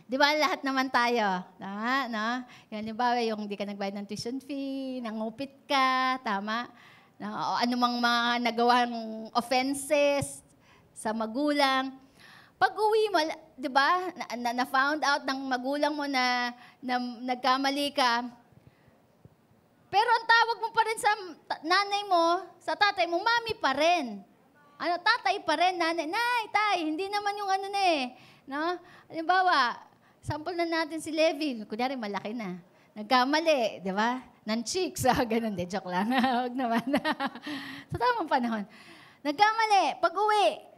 Di ba lahat naman tayo? Tama, no? Yan, ba, yung hindi ka nagbayad ng tuition fee, nangupit ka, tama? No? O anumang mga nagawang offenses sa magulang. Pag-uwi mo, di ba, na-found out ng magulang mo na nagkamali ka, pero ang tawag mo pa rin sa nanay mo, sa tatay mo, mami pa rin. Ano, tatay pa rin, nanay, tay, hindi naman yung ano na eh. No? Halimbawa, sample na natin si Levi, kunyari malaki na. Nagkamali, di ba? Ng cheeks, ganun de, joke lang. Huwag naman. Sa tamang panahon. Nagkamali, pag-uwi,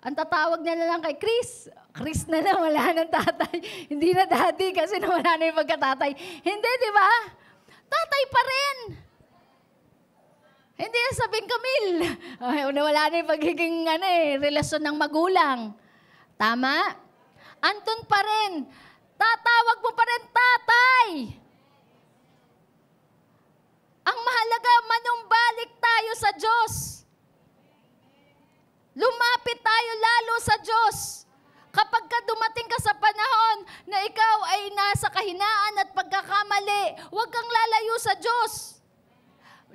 ang tatawag niya na lang kay Chris. Chris na lang, wala nang tatay. Hindi na daddy kasi wala na yung pagkatatay. Hindi, di ba? Tatay pa rin. Hindi na sabing Camille. Wala na yung pagiging relasyon ng magulang. Tama? Andun pa rin. Tatawag mo pa rin tatay. Ang mahalaga, manumbalik tayo sa Diyos. Lumapit tayo lalo sa Diyos. Kapag ka dumating ka sa panahon na ikaw ay nasa kahinaan at pagkakamali, huwag kang lalayo sa Diyos.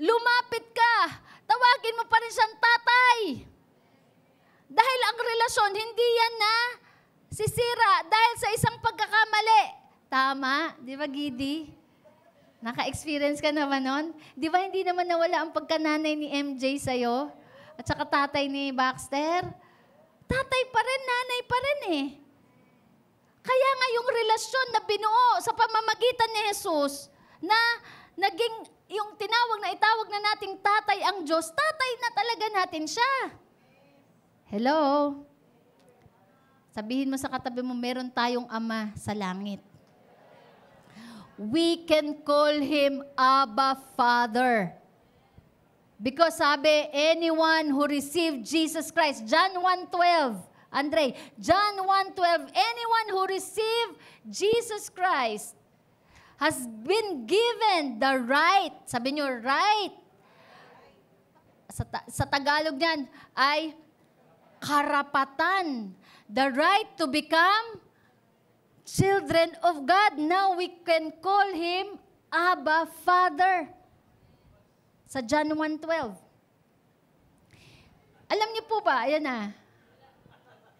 Lumapit ka. Tawagin mo pa rin siyang tatay. Dahil ang relasyon, hindi yan na sisira dahil sa isang pagkakamali. Tama? Di ba, Gidi? Naka-experience ka naman nun? Di ba hindi naman nawala ang pagkananay ni MJ sa'yo? At saka tatay ni Baxter? Tatay pa rin, nanay pa rin eh. Kaya nga yung relasyon na binuo sa pamamagitan ni Jesus, na naging yung itawag na nating tatay ang Diyos, tatay na talaga natin siya. Hello? Sabihin mo sa katabi mo, meron tayong Ama sa langit. We can call Him Abba Father. Because sabi, anyone who received Jesus Christ, John 1:12, Andre, John 1:12, anyone who received Jesus Christ has been given the right, sabi nyo, right. Sa Tagalog niyan ay karapatan. The right to become children of God. Now we can call Him Abba Father. Sa John 1:12. Alam niyo po ba? Ayan na.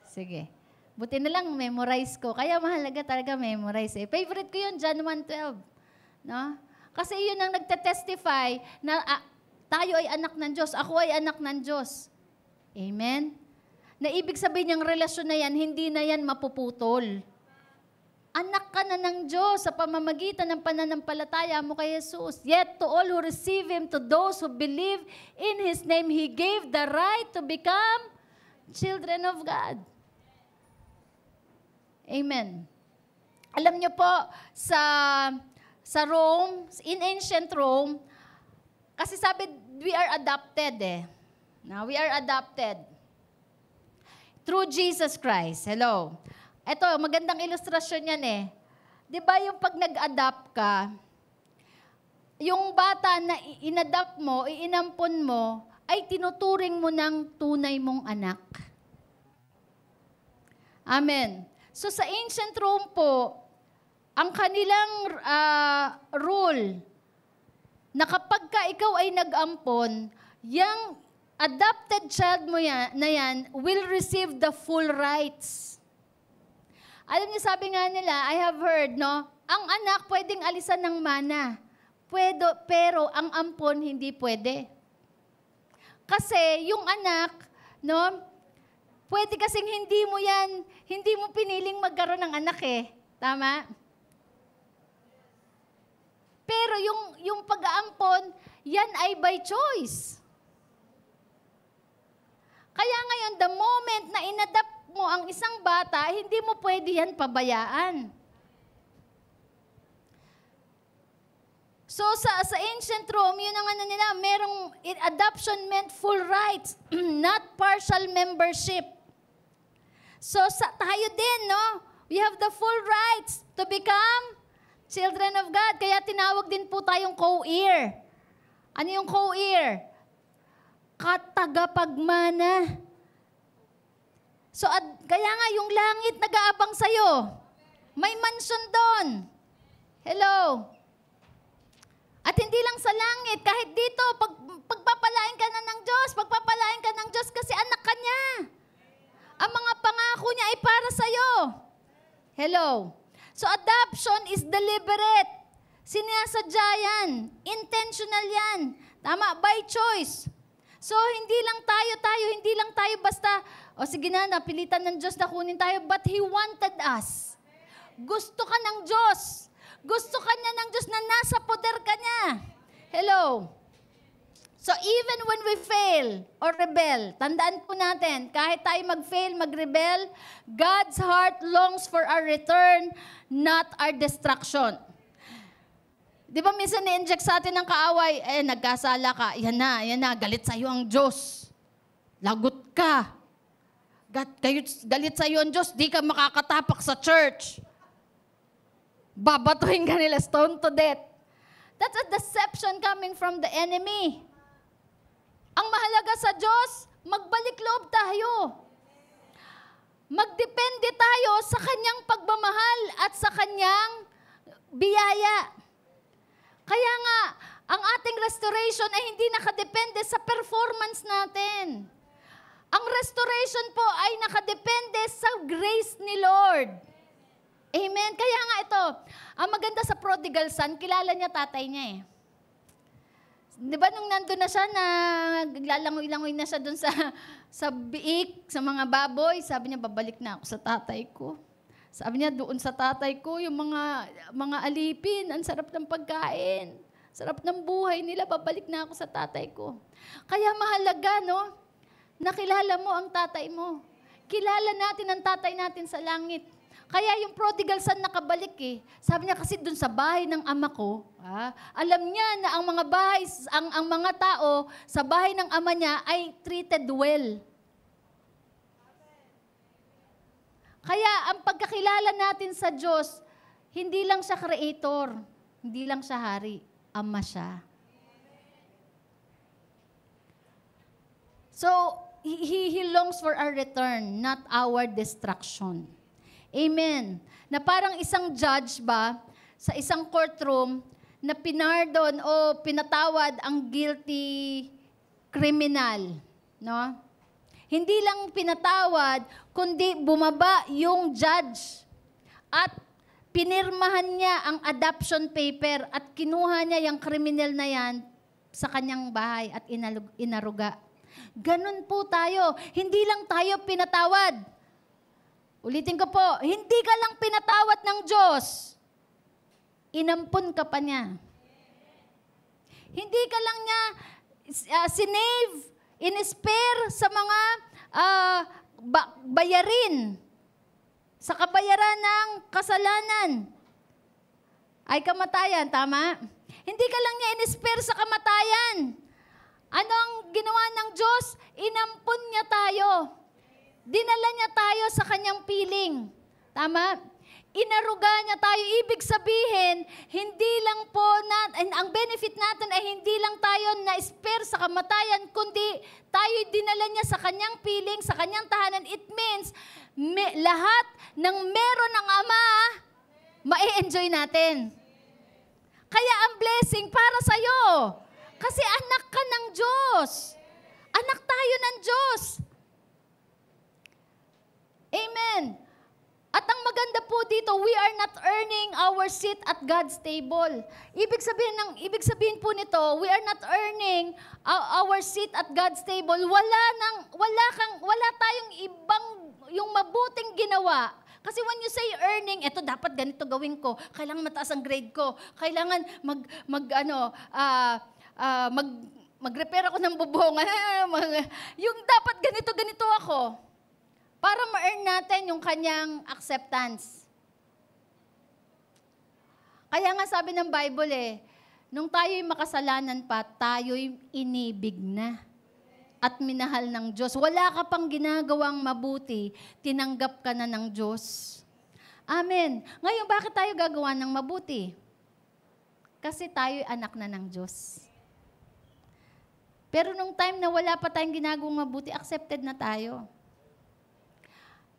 Sige. Buti na lang memorize ko. Kaya mahalaga talaga memorize eh. Favorite ko yun, John 1:12. No? Kasi yun ang nagtetestify na tayo ay anak ng Diyos. Ako ay anak ng Diyos. Amen? Na ibig sabihin yung relasyon na yan, hindi na yan mapuputol. Anak ka na ng Diyos sa pamamagitan ng pananampalataya mo kay Jesus. Yet to all who receive Him, to those who believe in His name, He gave the right to become children of God. Amen. Alam niyo po, sa Rome, in ancient Rome, kasi sabi, we are adopted eh. Now, we are adopted through Jesus Christ. Hello. Ito, magandang ilustrasyon yan eh. Di ba yung pag nag-adopt ka, yung bata na in-adopt mo, inampon mo, ay tinuturing mo ng tunay mong anak. Amen. So sa ancient Rome po, ang kanilang rule, na kapag ka ikaw ay nag-ampon, yung adopted child mo na yan will receive the full rights. Alam niyo, sabi nga nila, I have heard, no, ang anak pwedeng alisan ng mana. Pero ang ampon hindi pwede. Kasi yung anak, no, pwede kasing hindi mo piniling magkaroon ng anak eh. Tama? Pero yung pag-aampon, yan ay by choice. Kaya ngayon, the moment na inadapt mo ang isang bata, hindi mo pwede yan pabayaan. So sa ancient Rome, yun ang ano nila, merong adoption meant full rights, not partial membership. So tayo din, no? We have the full rights to become children of God. Kaya tinawag din po tayong co-heir. Ano yung co-heir? Katagapagmana. So, kaya nga yung langit nag-aabang sa'yo. May mansion doon. Hello? At hindi lang sa langit, kahit dito, pagpapalain ka na ng Diyos, pagpapalain ka ng Diyos kasi anak ka niya. Ang mga pangako niya ay para sa'yo. Hello? So, adoption is deliberate. Sinasadya yan. Intentional yan. Tama? By choice. So, hindi lang tayo basta, o sige na, napilitan ng Diyos na kunin tayo, but He wanted us. Gusto ka ng Diyos. Gusto ka niya ng Diyos na nasa poder ka niya. Hello? So, even when we fail or rebel, tandaan po natin, kahit tayo mag-fail, mag-rebel, God's heart longs for our return, not our destruction. Di ba minsan ni-inject sa atin ng kaaway, nagkasala ka, yan na, galit sa'yo ang Diyos. Lagot ka. Galit sa'yo ang Diyos, di ka makakatapak sa church. Babatuhin ka nila, stone to death. That's a deception coming from the enemy. Ang mahalaga sa Diyos, magbalik loob tayo. Magdepende tayo sa Kanyang pagmamahal at sa Kanyang biyaya. Kaya nga, ang ating restoration ay hindi nakadepende sa performance natin. Ang restoration po ay nakadepende sa grace ni Lord. Amen? Kaya nga ito, ang maganda sa prodigal son, kilala niya tatay niya eh. Di ba nung nandun na siya, naglalangoy-langoy na siya dun sa biik, sa mga baboy, sabi niya, babalik na ako sa tatay ko. Sabi niya, doon sa tatay ko, yung mga alipin, ang sarap ng pagkain. Sarap ng buhay nila, babalik na ako sa tatay ko. Kaya mahalaga, no? Nakilala mo ang tatay mo. Kilala natin ang tatay natin sa langit. Kaya yung prodigal son nakabalik eh. Sabi niya kasi doon sa bahay ng ama ko, alam niya na ang mga bahay, ang mga tao sa bahay ng ama niya ay treated well. Kaya ang pagkakilala natin sa Diyos, hindi lang siya creator, hindi lang siya hari, ama siya. So, He longs for our return, not our destruction. Amen. Na parang isang judge ba, sa isang courtroom, na pinardon o pinatawad ang guilty criminal. No? Hindi lang pinatawad, kundi bumaba yung judge. At pinirmahan niya ang adoption paper at kinuha niya yung criminal na yan sa kanyang bahay at inaruga. Ganun po tayo. Hindi lang tayo pinatawad. Ulitin ko po, hindi ka lang pinatawad ng Diyos. Inampun ka pa niya. Hindi ka lang niya sinave, in-spare sa mga bayarin. Sa kabayaran ng kasalanan. Ay kamatayan, tama? Hindi ka lang niya in-spare sa kamatayan. Ano ang ginawa ng Diyos? Inampun niya tayo. Dinala niya tayo sa kanyang piling. Tama? Inaruga niya tayo. Ibig sabihin, hindi lang po, ang benefit natin ay hindi lang tayo na-spare sa kamatayan, kundi tayo dinala niya sa kanyang piling, sa kanyang tahanan. It means, lahat ng meron ng Ama, ma-enjoy natin. Kaya ang blessing para sa'yo. Kasi anak ka ng Diyos. Anak tayo ng Diyos. Amen. At ang maganda po dito, we are not earning our seat at God's table. Ibig sabihin po nito, we are not earning our seat at God's table. Wala tayong ibang yung mabuting ginawa. Kasi when you say earning, eto dapat ganito gawin ko. Kailangan mataas ang grade ko. Kailangan mag-repair ako ng bubong. Yung dapat ganito ako. Para ma-earn natin yung kanyang acceptance. Kaya nga sabi ng Bible nung tayo'y makasalanan pa, tayo'y inibig na at minahal ng Diyos. Wala ka pang ginagawang mabuti, tinanggap ka na ng Diyos. Amen. Ngayon, bakit tayo gagawa ng mabuti? Kasi tayo'y anak na ng Diyos. Pero nung time na wala pa tayong ginagawang mabuti, accepted na tayo.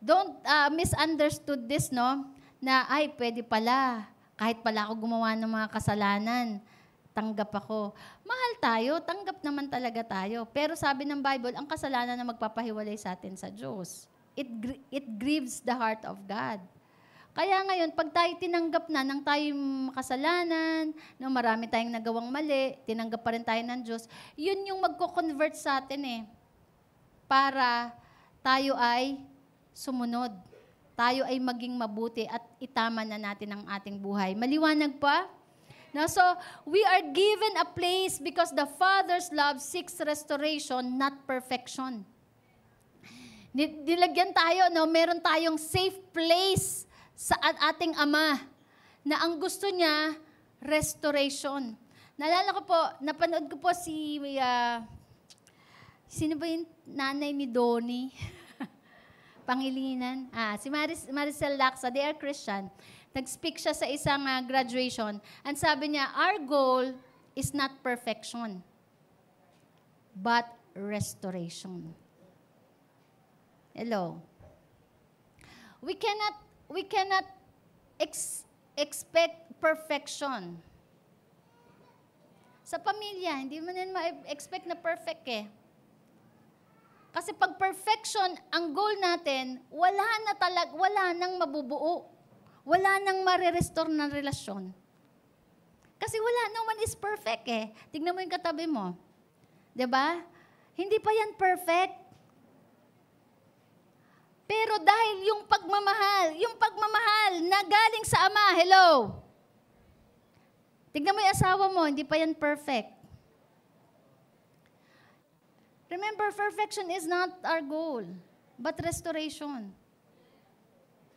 don't misunderstood this, no? Na, ay, pwede pala. Kahit pala ako gumawa ng mga kasalanan, tanggap ako. Mahal tayo, tanggap naman talaga tayo. Pero sabi ng Bible, ang kasalanan na magpapahiwalay sa atin sa Diyos. It grieves the heart of God. Kaya ngayon, pag tayo tinanggap na ng tayong makasalanan, no, marami tayong nagawang mali, tinanggap pa rin tayo ng Diyos, yun yung magko-convert sa atin eh. Para tayo ay sumunod. Tayo ay maging mabuti at itama na natin ang ating buhay. Maliwanag pa? Now, so, we are given a place because the Father's love seeks restoration, not perfection. Nilagyan tayo, no? Meron tayong safe place sa ating Ama na ang gusto niya, restoration. Naalala ko po, napanood ko po sino ba yung nanay ni Donnie? Pangilinan. Si Maricel Lacsa, they are Christian. Nag-speak siya sa isang graduation. And sabi niya, our goal is not perfection, but restoration. Hello. We cannot expect perfection. Sa pamilya, hindi mo ma-expect na perfect eh. Kasi pag perfection ang goal natin, wala nang mabubuo. Wala nang mare-restore na relasyon. Kasi no one is perfect eh. Tignan mo yung katabi mo. 'Di ba? Hindi pa yan perfect. Pero dahil yung pagmamahal na galing sa Ama, hello. Tignan mo yung asawa mo, hindi pa yan perfect. Remember, perfection is not our goal, but restoration.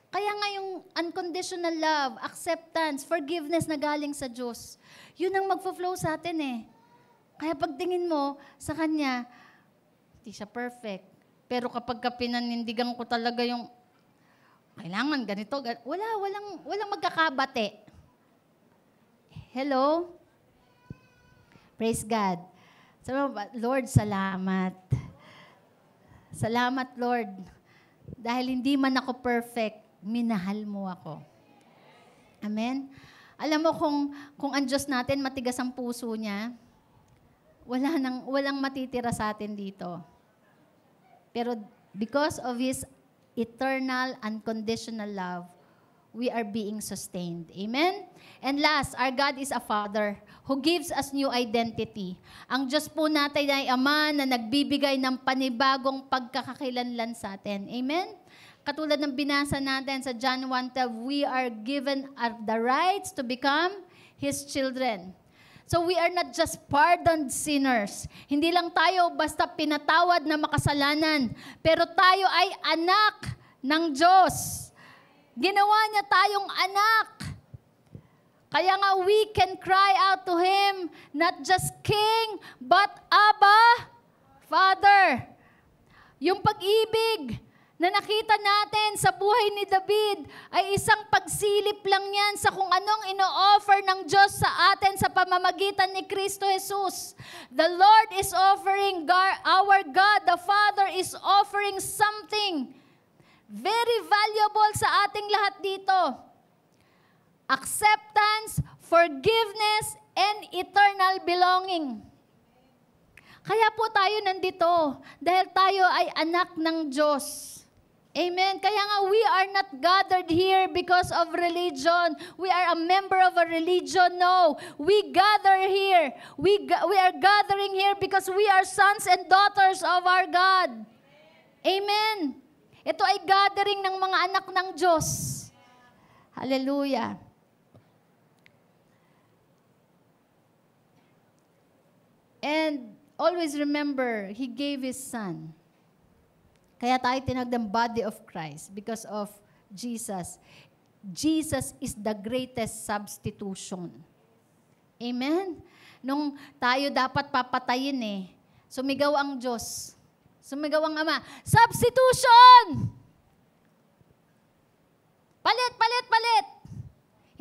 Kaya nga yung unconditional love, acceptance, forgiveness na galing sa Diyos, yun ang magfo-flow sa atin eh. Kaya pagtingin mo sa Kanya, hindi siya perfect. Pero kapag pinanindigan ko talaga yung, kailangan ganito, walang magkakabate. Hello? Praise God. Lord, salamat. Salamat, Lord. Dahil hindi man ako perfect, minahal mo ako. Amen? Alam mo kung ang Diyos natin, matigas ang puso niya, walang matitira sa atin dito. Pero because of His eternal, unconditional love, we are being sustained. Amen? And last, our God is a Father who gives us new identity. Ang Diyos po natin ay Ama na nagbibigay ng panibagong pagkakakilanlan sa atin. Amen? Katulad ng binasa natin sa John 1:12, we are given the rights to become His children. So we are not just pardoned sinners. Hindi lang tayo basta pinatawad na makasalanan, pero tayo ay anak ng Diyos. Ginawa niya tayong anak. Kaya nga we can cry out to Him, not just King, but Abba, Father. Yung pag-ibig na nakita natin sa buhay ni David ay isang pagsilip lang yan sa kung anong ino-offer ng Diyos sa atin sa pamamagitan ni Kristo Jesus. The Lord is offering, our God, the Father is offering something very valuable sa ating lahat dito. Acceptance, forgiveness, and eternal belonging. Kaya po tayo nandito dahil tayo ay anak ng Diyos. Amen. Kaya nga we are not gathered here because of religion. We are a member of a religion. No. We gather here. We are gathering here because we are sons and daughters of our God. Amen. Ito ay gathering ng mga anak ng Diyos. Hallelujah. And always remember, He gave His Son. Kaya tayo tinawag ng body of Christ because of Jesus. Jesus is the greatest substitution. Amen? Nung tayo dapat papatayin sumigaw ang Diyos. Sumigaw ang Ama, substitution! Palit, palit, palit!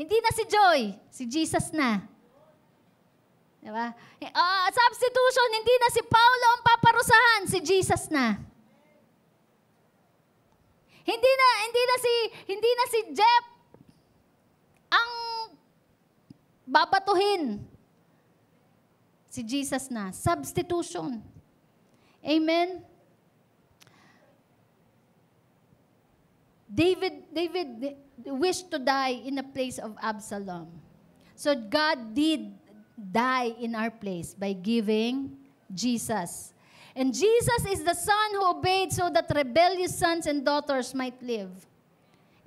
Hindi na si Joy, si Jesus na. Diba? Substitution, hindi na si Paulo ang paparusahan, si Jesus na. Hindi na hindi na si Jeff ang babatuhin. Si Jesus na. Substitution. Amen? David wished to die in the place of Absalom. So God did die in our place by giving Jesus. And Jesus is the Son who obeyed so that rebellious sons and daughters might live.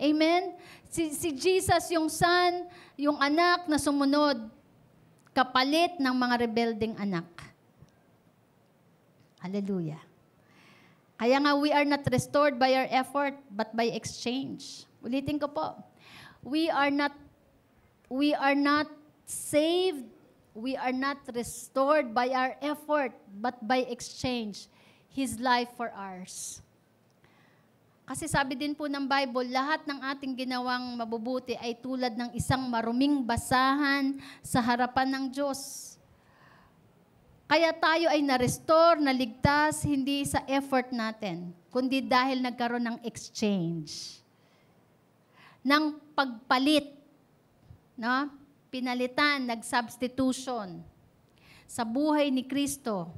Amen? Si Jesus, yung Son, yung anak na sumunod, kapalit ng mga rebelding anak. Hallelujah. Kaya nga, we are not restored by our effort, but by exchange. Ulitin ko po. We are not saved, we are not restored by our effort, but by exchange. His life for ours. Kasi sabi din po ng Bible, lahat ng ating ginawang mabubuti ay tulad ng isang maruming basahan sa harapan ng Diyos. Kaya tayo ay na-restore, naligtas, hindi sa effort natin, kundi dahil nagkaroon ng exchange. Ng pagpalit. No? Pinalitan, nag-substitution. Sa buhay ni Kristo,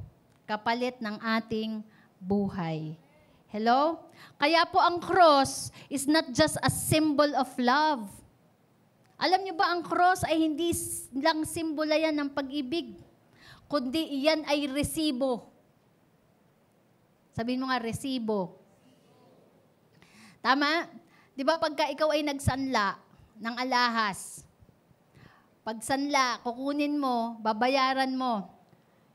kapalit ng ating buhay. Hello? Kaya po ang cross is not just a symbol of love. Alam niyo ba, ang cross ay hindi lang simbolo yan ng pag-ibig, kundi iyan ay resibo. Sabihin mo nga, resibo. Tama? Di ba pagka ikaw ay nagsanla ng alahas, pagsanla, kukunin mo, babayaran mo,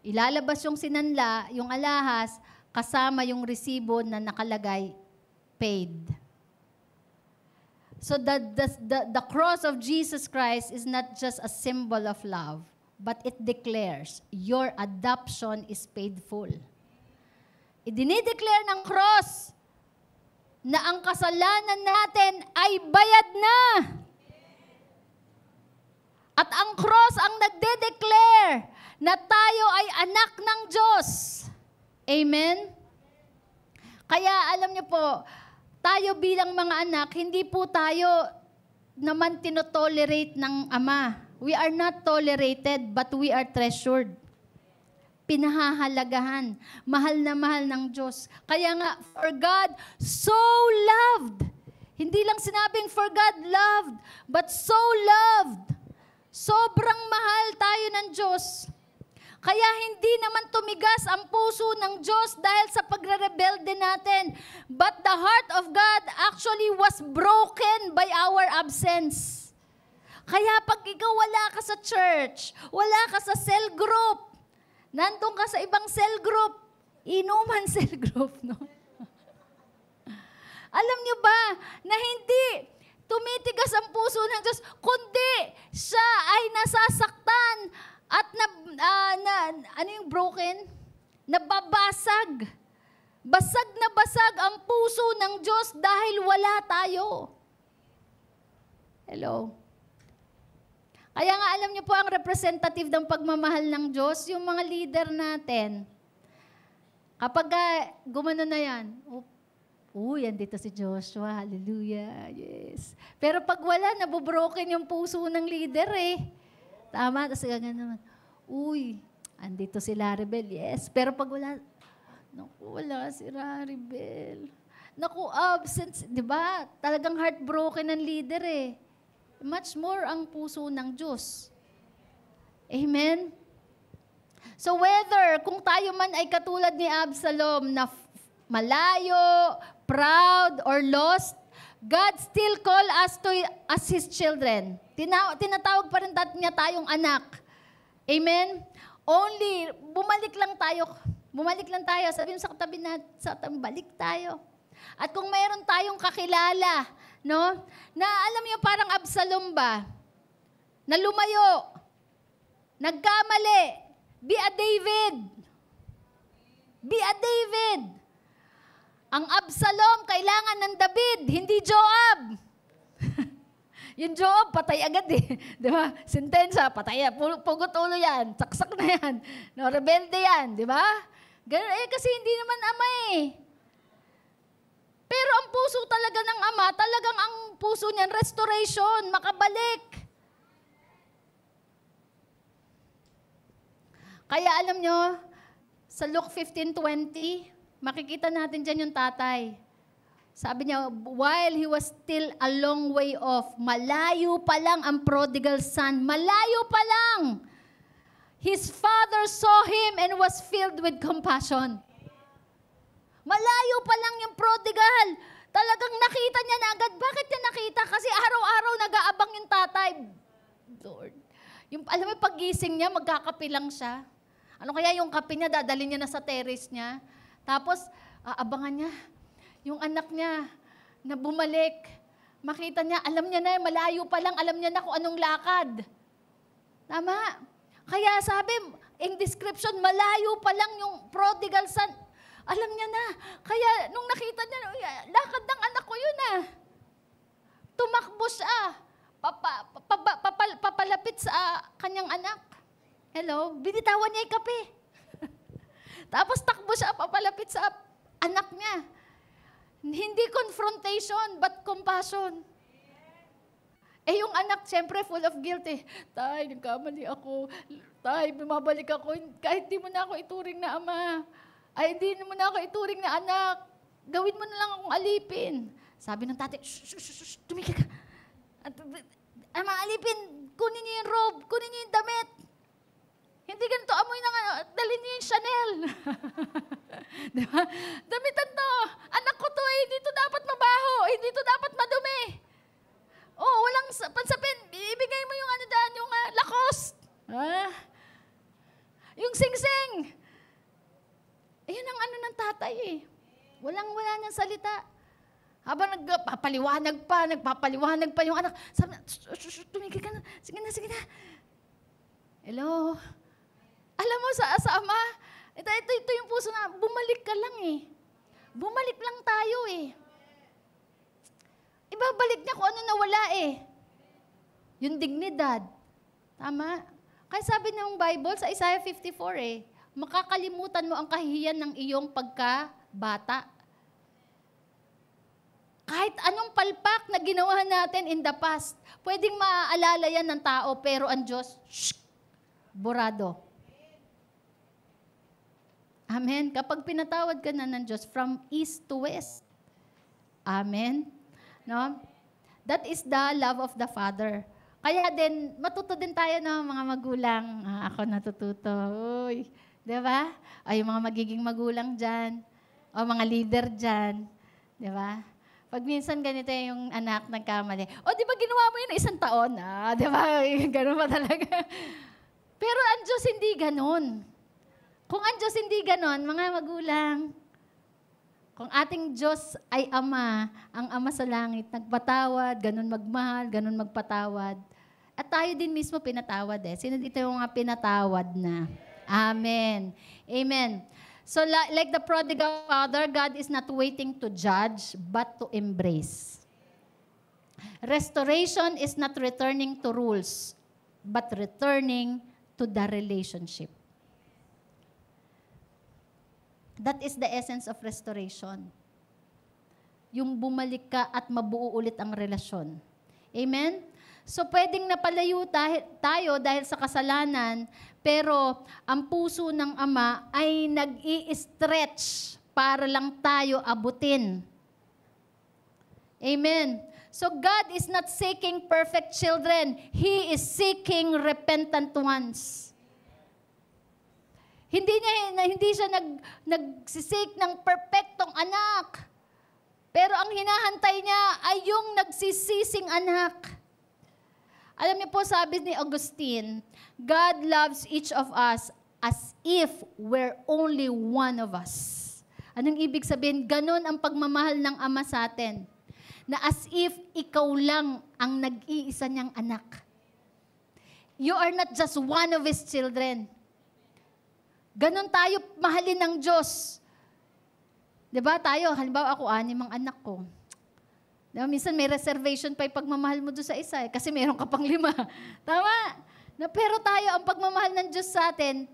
ilalabas yung sinanla, yung alahas, kasama yung resibo na nakalagay, paid. So the cross of Jesus Christ is not just a symbol of love, but it declares your adoption is paid full. Idinideclare ng cross na ang kasalanan natin ay bayad na. At ang cross ang nagde-declare na tayo ay anak ng Diyos. Amen? Kaya alam niyo po, tayo bilang mga anak, hindi po tayo naman tinotolerate ng Ama. We are not tolerated, but we are treasured. Pinahahalagahan. Mahal na mahal ng Diyos. Kaya nga, for God so loved. Hindi lang sinabing for God loved, but so loved. Sobrang mahal tayo ng Diyos. Kaya hindi naman tumigas ang puso ng Diyos dahil sa pagre-rebelde natin. But the heart of God actually was broken by our absence. Kaya pag ikaw wala ka sa church, wala ka sa cell group, nandun ka sa ibang cell group, inuman cell group, no? Alam niyo ba na hindi tumitigas ang puso ng Diyos, kundi siya ay nasasaktan at ano yung broken? Nababasag. Basag na basag ang puso ng Diyos dahil wala tayo. Hello? Kaya nga alam niyo po ang representative ng pagmamahal ng Diyos, yung mga leader natin. Kapag gumano na yan, yan dito si Joshua, hallelujah, yes. Pero pag wala, nabobroken yung puso ng leader eh. Tama, tapos ganyan naman, andito si Laribel, yes. Pero pag wala, wala si Laribel. Absent, di ba? Talagang heartbroken ng leader eh. Much more ang puso ng Diyos. Amen? So whether, kung tayo man ay katulad ni Absalom na malayo, proud, or lost, God still call us as His children. Tinatawag pa rin niya tayong anak. Amen? Only, bumalik lang tayo. Sabi mo sa katabi balik tayo. At kung mayroon tayong kakilala, no, na alam niyo parang Absalom ba, na lumayo, nagkamali, be a David. Be a David. Ang Absalom kailangan ng David, hindi Joab. Yung Joab, patay agad eh. Di ba? Sentensya, patay yan. Pugot ulo yan. Saksak na yan. No, rebelde yan. Di ba? Ganun, kasi hindi naman ama eh. Pero ang puso talaga ng Ama, talagang ang puso niyan, restoration, makabalik. Kaya alam nyo, sa Luke 15:20, makikita natin dyan yung tatay. Sabi niya, while he was still a long way off, malayo pa lang ang prodigal son, malayo pa lang. His father saw him and was filled with compassion. Malayo pa lang yung prodigal. Talagang nakita niya na agad. Bakit niya nakita? Kasi araw-araw nag-aabang yung tatay. Lord. Alam mo, paggising niya, magkakape lang siya. Ano kaya yung kape niya, dadalhin niya na sa terrace niya. Tapos, aabangan niya. Yung anak niya na bumalik. Makita niya, alam niya na, malayo pa lang, alam niya na kung anong lakad. Tama? Kaya sabi, in description, malayo pa lang yung prodigal son. Alam niya na. Kaya nung nakita niya, lakad ng anak ko yun ah. Tumakbo siya. Papalapit sa kanyang anak. Hello? Binitawan niya yung kape. Tapos takbo siya, papalapit sa anak niya. Hindi confrontation, but compassion. Eh yung anak, siyempre full of guilt eh. Tay, nagkamali ako. Tay, bumabalik ako. Kahit di mo na ako ituring na ama. Ay, hindi mo na ako ituring na anak. Gawin mo na lang akong alipin. Sabi ng tatay, shh, tumigil ka. Ama, alipin, kunin niyo yung robe, kunin niyo yung damit. Hindi ganito, amoy na nga, dalhin niyo yung Chanel. Diba? Damitan to. Anak ko to, hindi to dapat mabaho, hindi to dapat madumi. Oh, walang pansapin, ibigay mo yung ano dyan, yung Lacoste. Yung sing-sing. Ayun ang ano ng tatay eh. Walang-wala ng salita. Habang nagpapaliwanag pa yung anak. Sabi na, tumigil ka na. Sige na. Hello? Alam mo, sa ama, ito yung puso na, bumalik ka lang eh. Bumalik lang tayo eh. Ibabalik niya kung ano nawala eh. Yung dignidad. Tama? Kaya sabi ng Bible sa Isaiah 54 eh, makakalimutan mo ang kahihiyan ng iyong pagkabata. Kahit anong palpak na ginawa natin in the past, pwedeng maaalala yan ng tao, pero ang Diyos, borado. Amen? Kapag pinatawad ka na ng Diyos from east to west. Amen? No? That is the love of the Father. Kaya din, matuto din tayo ng mga magulang. Ako natututo. Uy. Diba? Ay, yung mga magiging magulang dyan. O mga leader dyan. Diba? Pag minsan ganito yung anak nagkamali. O, di ba ginawa mo yun na 1 taon? Di ba? Ganun pa talaga. Pero ang Diyos hindi ganun. Kung ang Diyos hindi ganun, mga magulang, kung ating Diyos ay Ama, ang Ama sa langit, nagpatawad, ganun magmahal, ganun magpatawad. At tayo din mismo pinatawad eh. Sino dito yung mga pinatawad na? Amen. Amen. So like the prodigal father, God is not waiting to judge, but to embrace. Restoration is not returning to rules, but returning to the relationship. That is the essence of restoration. Yung bumalik ka at mabuo ulit ang relasyon. Amen? So, pwedeng napalayo tayo dahil sa kasalanan, pero ang puso ng Ama ay nag-i-stretch para lang tayo abutin. Amen. So, God is not seeking perfect children. He is seeking repentant ones. Hindi siya nagsisik ng perfectong anak. Pero ang hinahantay niya ay yung nagsisising anak. Alam niyo po, sabi ni Augustine, God loves each of us as if we're only one of us. Anong ibig sabihin? Ganon ang pagmamahal ng Ama sa atin. Na as if ikaw lang ang nag-iisa niyang anak. You are not just one of His children. Ganon tayo mahalin ng Diyos. Diba tayo, halimbawa ako, 6 ang anak ko. Diba, minsan may reservation pa yung pagmamahal mo doon sa isa kasi meron ka pang 5. Tama? Pero tayo, ang pagmamahal ng Diyos sa atin,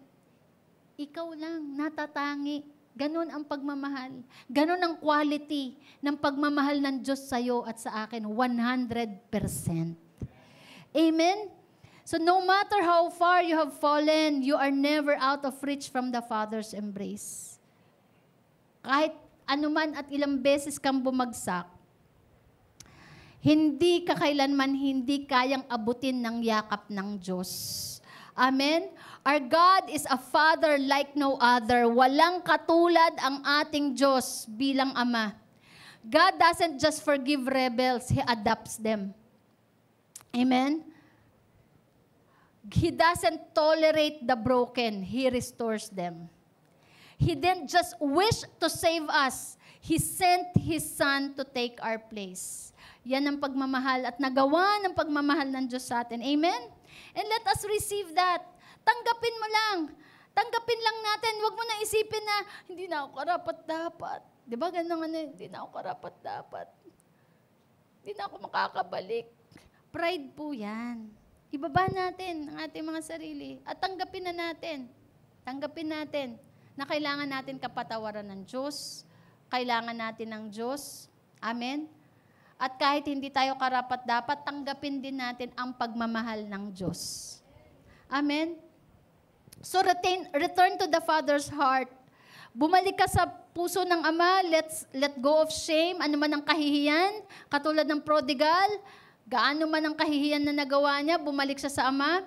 ikaw lang, natatangi. Ganon ang pagmamahal. Ganon ang quality ng pagmamahal ng Diyos sa'yo at sa akin, 100%. Amen? So no matter how far you have fallen, you are never out of reach from the Father's embrace. Kahit anuman at ilang beses kang bumagsak, hindi ka kailanman hindi kayang abutin ng yakap ng Diyos. Amen? Our God is a Father like no other. Walang katulad ang ating Diyos bilang Ama. God doesn't just forgive rebels, He adopts them. Amen? He doesn't tolerate the broken. He restores them. He didn't just wish to save us. He sent His Son to take our place. Yan ang pagmamahal at nagawa ng pagmamahal ng Diyos sa atin. Amen? And let us receive that. Tanggapin mo lang. Tanggapin lang natin. Huwag mo na isipin na, hindi na ako karapat-dapat. Di ba ganun hindi na ako karapat-dapat. Hindi na ako makakabalik. Pride po yan. Ibaba natin ang ating mga sarili at tanggapin na natin. Tanggapin natin na kailangan natin kapatawaran ng Diyos. Kailangan natin ng Diyos. Amen? At kahit hindi tayo karapat-dapat, tanggapin din natin ang pagmamahal ng Diyos. Amen? So return to the Father's heart. Bumalik ka sa puso ng Ama. Let go of shame. Ano man ang kahihiyan, katulad ng prodigal, gaano man ang kahihiyan na nagawa niya, bumalik siya sa Ama.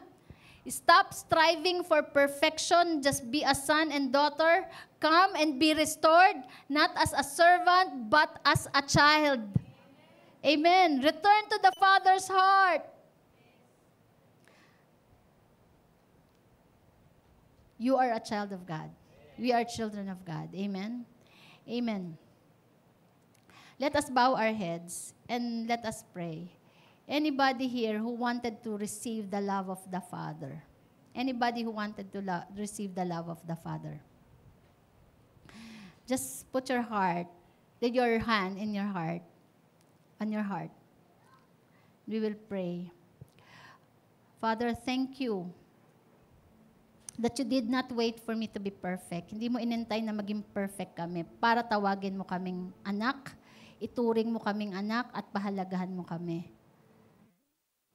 Stop striving for perfection. Just be a son and daughter. Come and be restored, not as a servant, but as a child. Amen. Return to the Father's heart. You are a child of God. We are children of God. Amen. Amen. Let us bow our heads and let us pray. Anybody here who wanted to receive the love of the Father? Anybody who wanted to receive the love of the Father? Just put your hand in your heart, on your heart. We will pray. Father, thank you that you did not wait for me to be perfect. Hindi mo inintay na maging perfect kami para tawagin mo kaming anak, ituring mo kaming anak, at pahalagahan mo kami.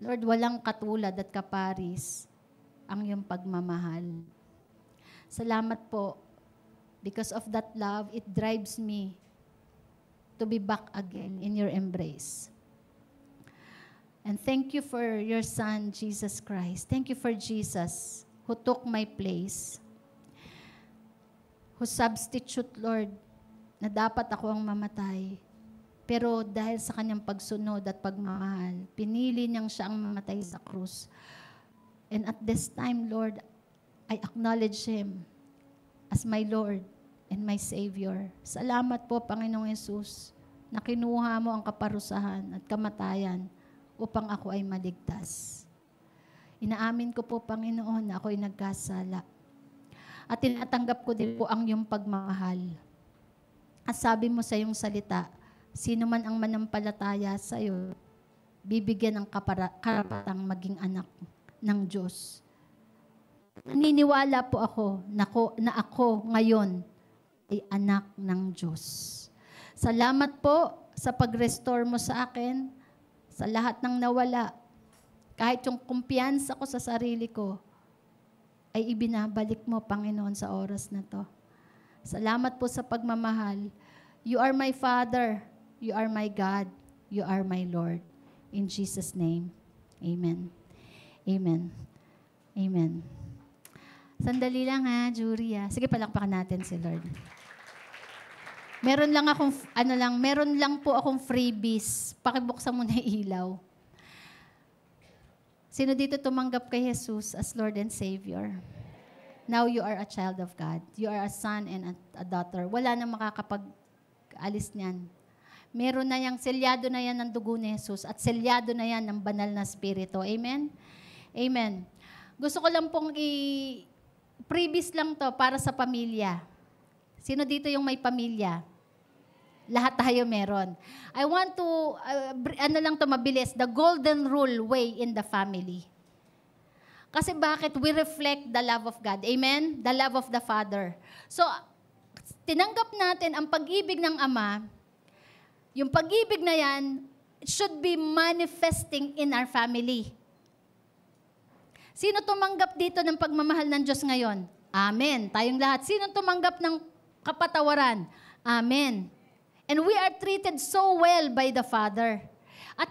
Lord, walang katulad at kaparis ang iyong pagmamahal. Salamat po. Because of that love, it drives me to be back again in your embrace. And thank you for your Son, Jesus Christ. Thank you for Jesus who took my place. Who substitute, Lord, na dapat ako ang mamatay. Pero dahil sa kanyang pagsunod at pagmamahal, pinili niyang siya ang mamatay sa krus. And at this time, Lord, I acknowledge Him as my Lord and my Savior. Salamat po, Panginoong Yesus, na kinuha mo ang kaparusahan at kamatayan upang ako ay maligtas. Inaamin ko po, Panginoon, na ako'y nagkasala. At tinatanggap ko din po ang iyong pagmamahal. At sabi mo sa iyong salita, sino man ang manampalataya sa iyo, bibigyan ng karapatang maging anak ng Diyos. Naniniwala po ako na ako ngayon ay anak ng Diyos. Salamat po sa pag-restore mo sa akin, sa lahat ng nawala. Kahit yung kumpiyansa ko sa sarili ko, ay ibinabalik mo, Panginoon, sa oras na to. Salamat po sa pagmamahal. You are my Father. You are my God. You are my Lord. In Jesus' name, amen. Amen. Amen. Sandali lang ha, Jury. Sige, palakpakan natin si Lord. Meron lang po akong freebies. Pakibuksan mo na ilaw. Sino dito tumanggap kay Jesus as Lord and Savior? Now you are a child of God. You are a son and a daughter. Wala nang makakapag-alis niyan. Meron na yang selyado na yan ng dugo ni Jesus at selyado na yan ng banal na spirito. Amen? Amen. Gusto ko lang pong freebies lang to para sa pamilya. Sino dito yung may pamilya? Lahat tayo meron. I want to, mabilis, the golden rule way in the family. Kasi bakit? We reflect the love of God. Amen? The love of the Father. So, tinanggap natin ang pag-ibig ng Ama, yung pag-ibig na yan, it should be manifesting in our family. Sino tumanggap dito ng pagmamahal ng Diyos ngayon? Amen. Tayong lahat. Sino tumanggap ng kapatawaran? Amen. And we are treated so well by the Father. At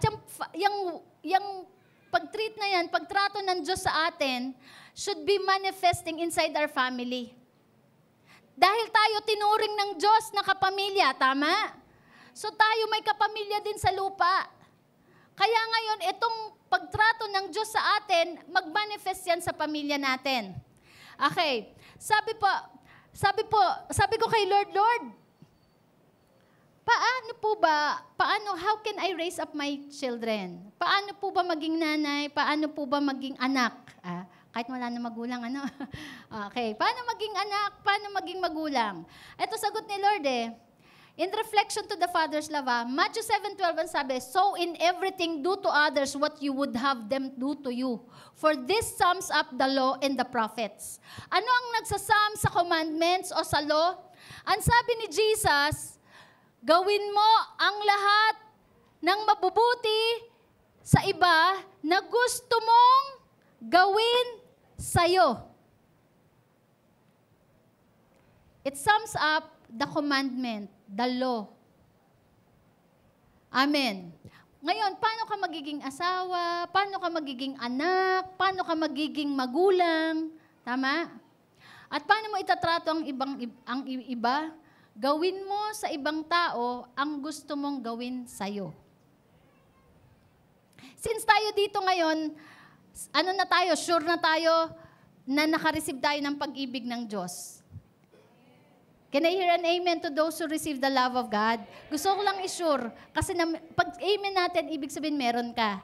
yung pag-treat na yan, pagtrato ng Diyos sa atin, should be manifesting inside our family. Dahil tayo tinuring ng Diyos na kapamilya, tama? So tayo may kapamilya din sa lupa. Kaya ngayon, itong pagtrato ng Diyos sa atin, mag-manifest yan sa pamilya natin. Okay. Sabi ko kay Lord, how can I raise up my children? Paano po ba maging nanay? Paano po ba maging anak? Kahit wala na magulang, ano? Okay. Paano maging anak? Paano maging magulang? Ito sagot ni Lord In reflection to the Father's love, Matthew 7:12 ang sabi, so in everything do to others what you would have them do to you. For this sums up the law and the prophets. Ano ang nagsasum sa commandments o sa law? Ang sabi ni Jesus, gawin mo ang lahat ng mabubuti sa iba na gusto mong gawin sa'yo. It sums up the commandment, the law. Amen. Ngayon, paano ka magiging asawa? Paano ka magiging anak? Paano ka magiging magulang? Tama? At paano mo itatrato ang iba? Gawin mo sa ibang tao ang gusto mong gawin sa'yo. Since tayo dito ngayon, sure na tayo na nakareceive tayo ng pag-ibig ng Diyos. Can I hear an amen to those who receive the love of God? Gusto ko lang i-sure. Kasi pag amen natin, ibig sabihin meron ka.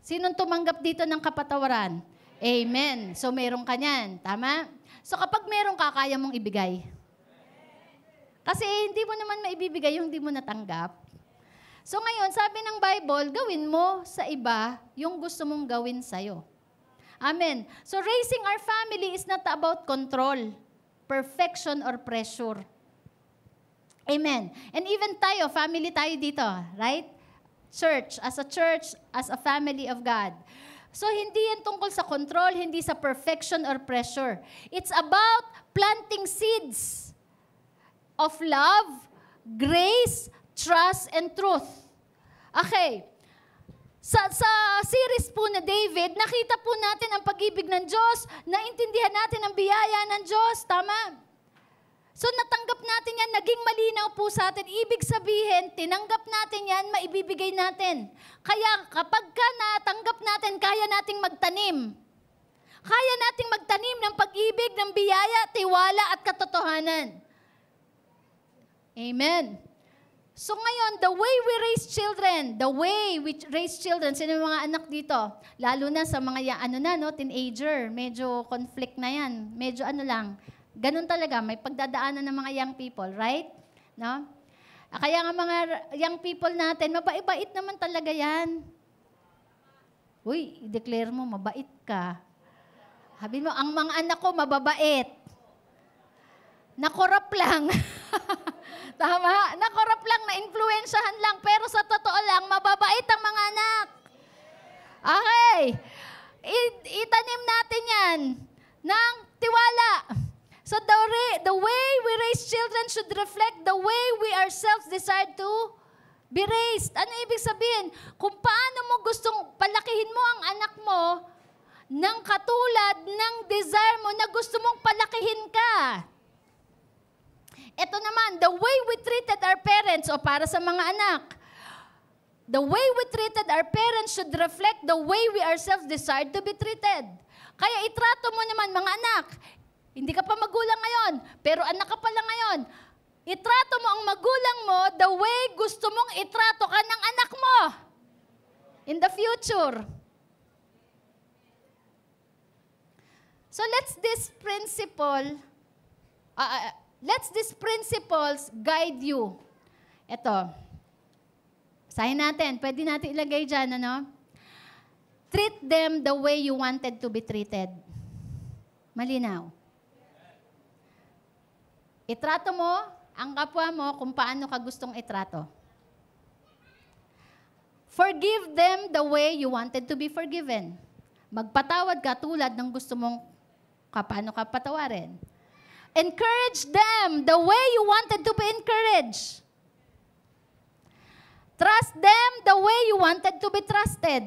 Sinong tumanggap dito ng kapatawaran? Amen. So meron ka niyan. Tama? So kapag meron ka, kaya mong ibigay. Kasi hindi mo naman maibibigay yung hindi mo natanggap. So ngayon, sabi ng Bible, gawin mo sa iba yung gusto mong gawin sa'yo. Amen. So raising our family is not about control, perfection, or pressure. Amen. And even tayo, family tayo dito, right? Church, as a family of God. So hindi yan tungkol sa control, hindi sa perfection or pressure. It's about planting seeds of love, grace, trust, and truth. Okay. Sa series po na David, nakita po natin ang pag-ibig ng Diyos, naintindihan natin ang biyaya ng Diyos, tama? So natanggap natin yan, naging malinaw po sa atin. Ibig sabihin, tinanggap natin yan, maibibigay natin. Kaya kapag ka natanggap natin, kaya nating magtanim. Kaya nating magtanim ng pag-ibig, ng biyaya, tiwala at katotohanan. Amen. So ngayon, the way we raise children, sino yung mga anak dito? Lalo na sa mga teenager, medyo conflict na yan. Medyo ganun talaga, may pagdadaanan ng mga young people, right? No? Kaya nga mga young people natin, mabait-bait naman talaga yan. Uy, i-declare mo, mabait ka. Sabihin mo, ang mga anak ko, mababait. Nakorap lang. Tama? Nakorap lang, na-influensyahan lang, pero sa totoo lang, mababait ang mga anak. Okay. Itanim natin yan ng tiwala. So the way we raise children should reflect the way we ourselves desire to be raised. Ano ibig sabihin? Kung paano mo gustong palakihin mo ang anak mo ng katulad ng desire mo na gusto mong palakihin ka. Ito naman, the way we treated our parents, o para sa mga anak, the way we treated our parents should reflect the way we ourselves desired to be treated. Kaya itrato mo naman, mga anak, hindi ka pa magulang ngayon, pero anak ka pa lang ngayon. Itrato mo ang magulang mo the way gusto mong itrato ka ng anak mo in the future. So let's these principles guide you. Ito. Basahin natin. Pwede natin ilagay dyan, Treat them the way you wanted to be treated. Malinaw. Itrato mo ang kapwa mo kung paano ka gustong itrato. Forgive them the way you wanted to be forgiven. Magpatawad ka tulad ng gusto mong paano ka patawarin. Encourage them the way you wanted to be encouraged. Trust them the way you wanted to be trusted.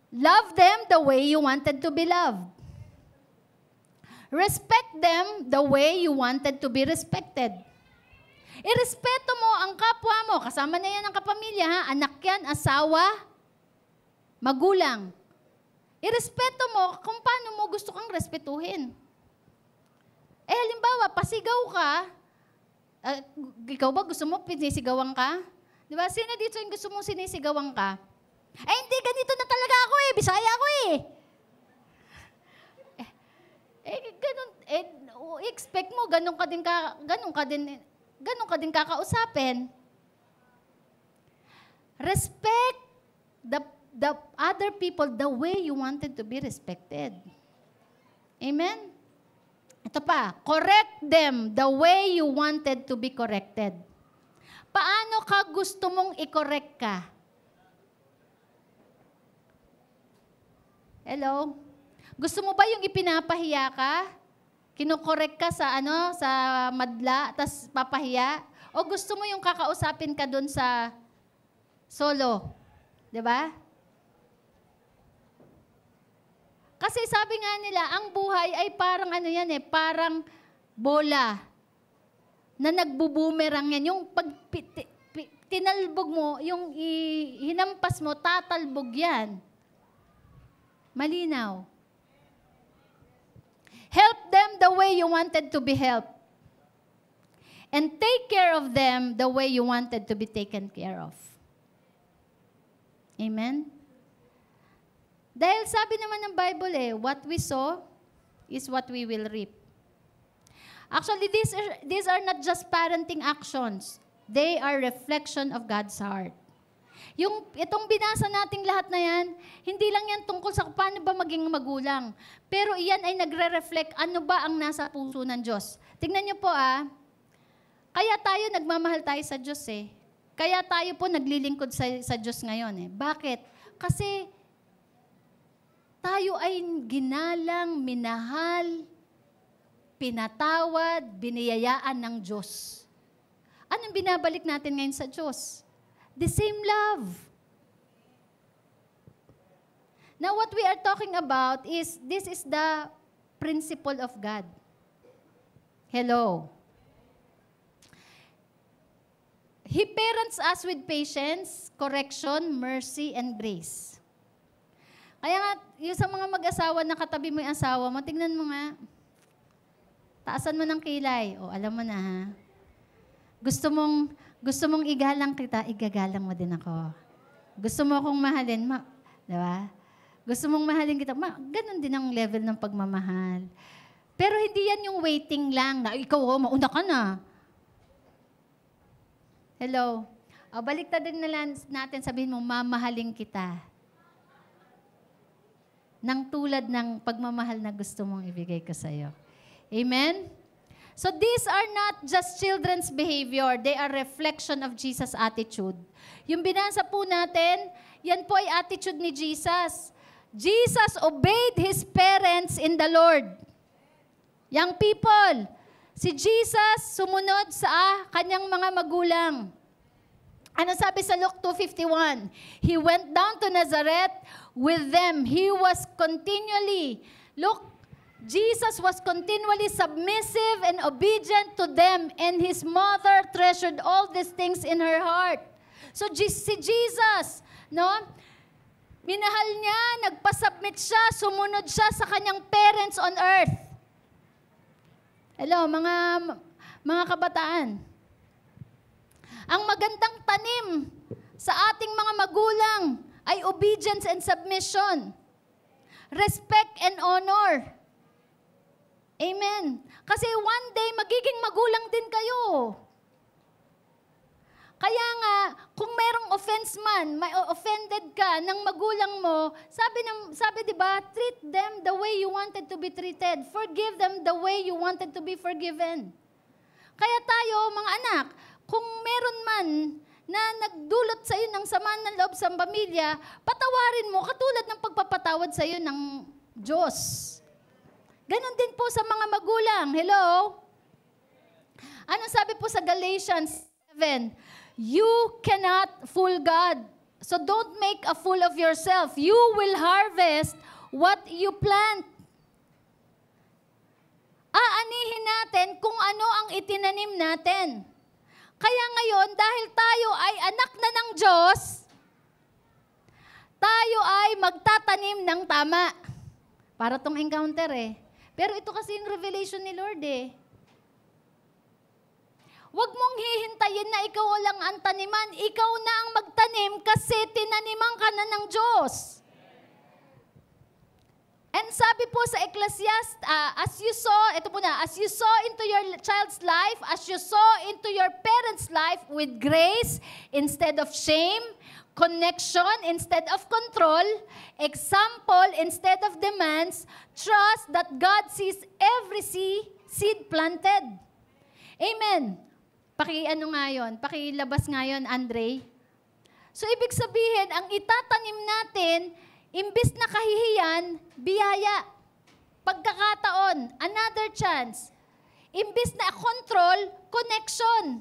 Love them the way you wanted to be loved. Respect them the way you wanted to be respected. Irespeto mo ang kapwa mo. Kasama na yan ang kapamilya, ha? Anak yan, asawa, magulang. Irespeto mo kung paano mo gusto kang respetuhin. Halimbawa, pasigaw ka, ikaw ba gusto mo sinisigawan ka? Di ba? Sino dito yung gusto mong sinisigawan ka? Hindi, ganito na talaga ako eh. Bisaya ako eh. Ganun, expect mo, ganun ka din kakausapin. Respect the other people the way you wanted to be respected. Amen? Ito pa, correct them the way you wanted to be corrected. Paano ka gusto mong i-correct ka? Hello? Gusto mo ba yung ipinapahiya ka? Kinokorek ka sa sa madla, tas papahiya? O gusto mo yung kakausapin ka dun sa solo? 'Di ba? Kasi sabi nga nila, ang buhay ay parang parang bola na nagbubumerang yan. Yung pag tinalbog mo, yung hinampas mo, tatalbog yan. Malinaw. Help them the way you wanted to be helped. And take care of them the way you wanted to be taken care of. Amen? Dahil sabi naman ng Bible what we sow is what we will reap. Actually, these are not just parenting actions. They are reflection of God's heart. Itong binasa nating lahat na yan, hindi lang yan tungkol sa paano ba maging magulang. Pero iyan ay nagre-reflect ano ba ang nasa puso ng Diyos. Tingnan niyo po kaya tayo nagmamahal tayo sa Diyos Kaya tayo po naglilingkod sa Diyos ngayon Bakit? Kasi tayo ay ginalang, minahal, pinatawad, biniyayaan ng Diyos. Anong binabalik natin ngayon sa Diyos? The same love. Now, what we are talking about is, this is the principle of God. Hello. He parents us with patience, correction, mercy, and grace. Kaya nga, yung sa mga mag-asawa na katabi mo yung asawa mo, tingnan mo nga. Taasan mo ng kilay. Alam mo na ha. Gusto mong igalang kita, igagalang mo din ako. Gusto mo akong mahalin, diba? Gusto mong mahalin kita, ganun din ang level ng pagmamahal. Pero hindi yan yung waiting lang, na ikaw, mauna ka na. Hello? Baliktad din natin, sabihin mo, mamahalin kita. Nang tulad ng pagmamahal na gusto mong ibigay ko sa'yo. Amen? So these are not just children's behavior. They are reflection of Jesus' attitude. Yung binasa po natin, yan po ay attitude ni Jesus. Jesus obeyed His parents in the Lord. Young people, si Jesus sumunod sa kanyang mga magulang. Ano sabi sa Luke 2:51? He went down to Nazareth with them. He was continually, Jesus was continually submissive and obedient to them, and His mother treasured all these things in her heart. So si Jesus, minahal niya, nagpasubmit siya, sumunod siya sa kanyang parents on earth. Hello, mga kabataan. Ang magandang tanim sa ating mga magulang ay obedience and submission. Respect and honor. Amen. Kasi one day, magiging magulang din kayo. Kaya nga, kung merong offense man, may offended ka ng magulang mo, sabi 'di ba, treat them the way you wanted to be treated. Forgive them the way you wanted to be forgiven. Kaya tayo, mga anak, kung meron man na nagdulot sa iyo ng sama ng loob sa pamilya, patawarin mo katulad ng pagpapatawad sa iyo ng Diyos. Ganon din po sa mga magulang. Hello? Anong sabi po sa Galatians 7? You cannot fool God. So don't make a fool of yourself. You will harvest what you plant. Aanihin natin kung ano ang itinanim natin. Kaya ngayon, dahil tayo ay anak na ng Diyos, tayo ay magtatanim ng tama. Para tong encounter eh. Pero ito kasi yung revelation ni Lord eh. Huwag mong hihintayin na ikaw lang ang taniman. Ikaw na ang magtanim kasi tinaniman ka na ng Diyos. And sabi po sa Ecclesiastes, as you sow into your child's life, as you sow into your parents' life with grace instead of shame, connection instead of control, example instead of demands, trust that God sees every seed planted. Amen. Pakilabas nga yun, Andre. So, ibig sabihin, ang itatanim natin, imbis na kahihiyan, biyaya, pagkakataon, another chance. Imbis na control, connection.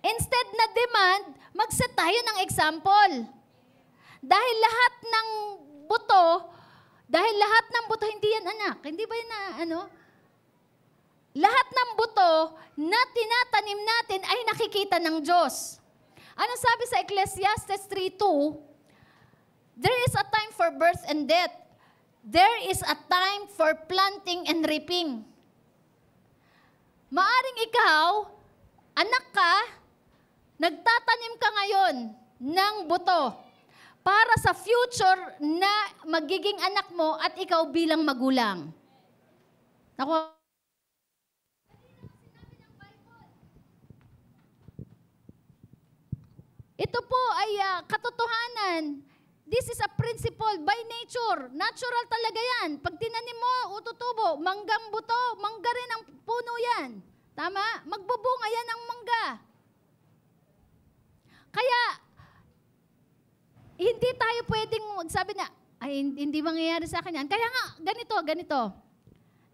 Instead na demand, mag-set tayo ng example. Dahil lahat ng buto, hindi yan anak. Hindi ba yun na Lahat ng buto na tinatanim natin ay nakikita ng Diyos. Ano sabi sa Ecclesiastes 3:2? There is a time for birth and death. There is a time for planting and reaping. Maaring ikaw, anak ka, nagtatanim ka ngayon ng buto para sa future na magiging anak mo at ikaw bilang magulang. Naku, ito po ay katotohanan. This is a principle by nature. Natural talaga yan. Pag tinanim mo, ututubo, manggang buto, mangga rin ang puno yan. Tama? Magbubunga yan ang mangga. Kaya, hindi tayo pwedeng magsabi na, ay, hindi mangyayari sa akin yan. Kaya nga, ganito.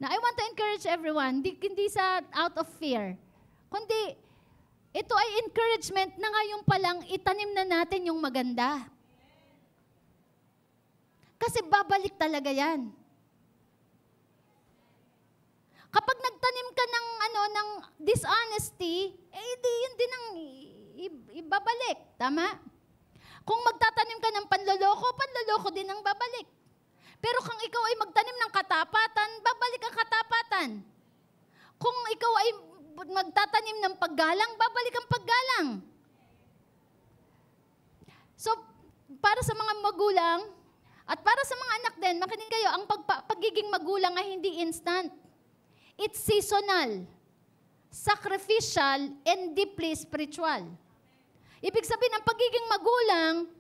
Now, I want to encourage everyone, hindi sa out of fear, kundi, ito ay encouragement na ngayon pa lang itanim na natin yung maganda. Kasi babalik talaga yan. Kapag nagtanim ka ng dishonesty, yun din ang ibabalik. Tama? Kung magtatanim ka ng panloloko din ang babalik. Pero kung ikaw ay magtanim ng katapatan, babalik ang katapatan. Kung ikaw ay magtatanim ng paggalang, babalik ang paggalang. So, para sa mga magulang, at para sa mga anak din, makinig kayo, ang pagiging magulang ay hindi instant. It's seasonal, sacrificial, and deeply spiritual. Ibig sabihin, ang pagiging magulang,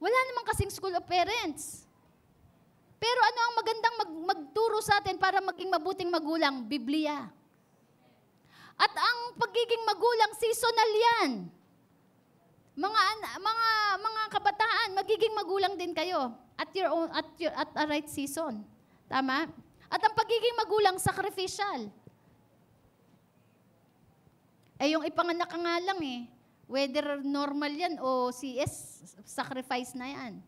wala namang kasing school of parents. Pero ano ang magandang magturo sa atin para maging mabuting magulang? Biblia. At ang pagiging magulang, seasonal yan. Mga kabataan, magiging magulang din kayo at a right season. Tama? At ang pagiging magulang, sacrificial. Yung ipanganak ka nga lang whether normal yan o CS, sacrifice na yan.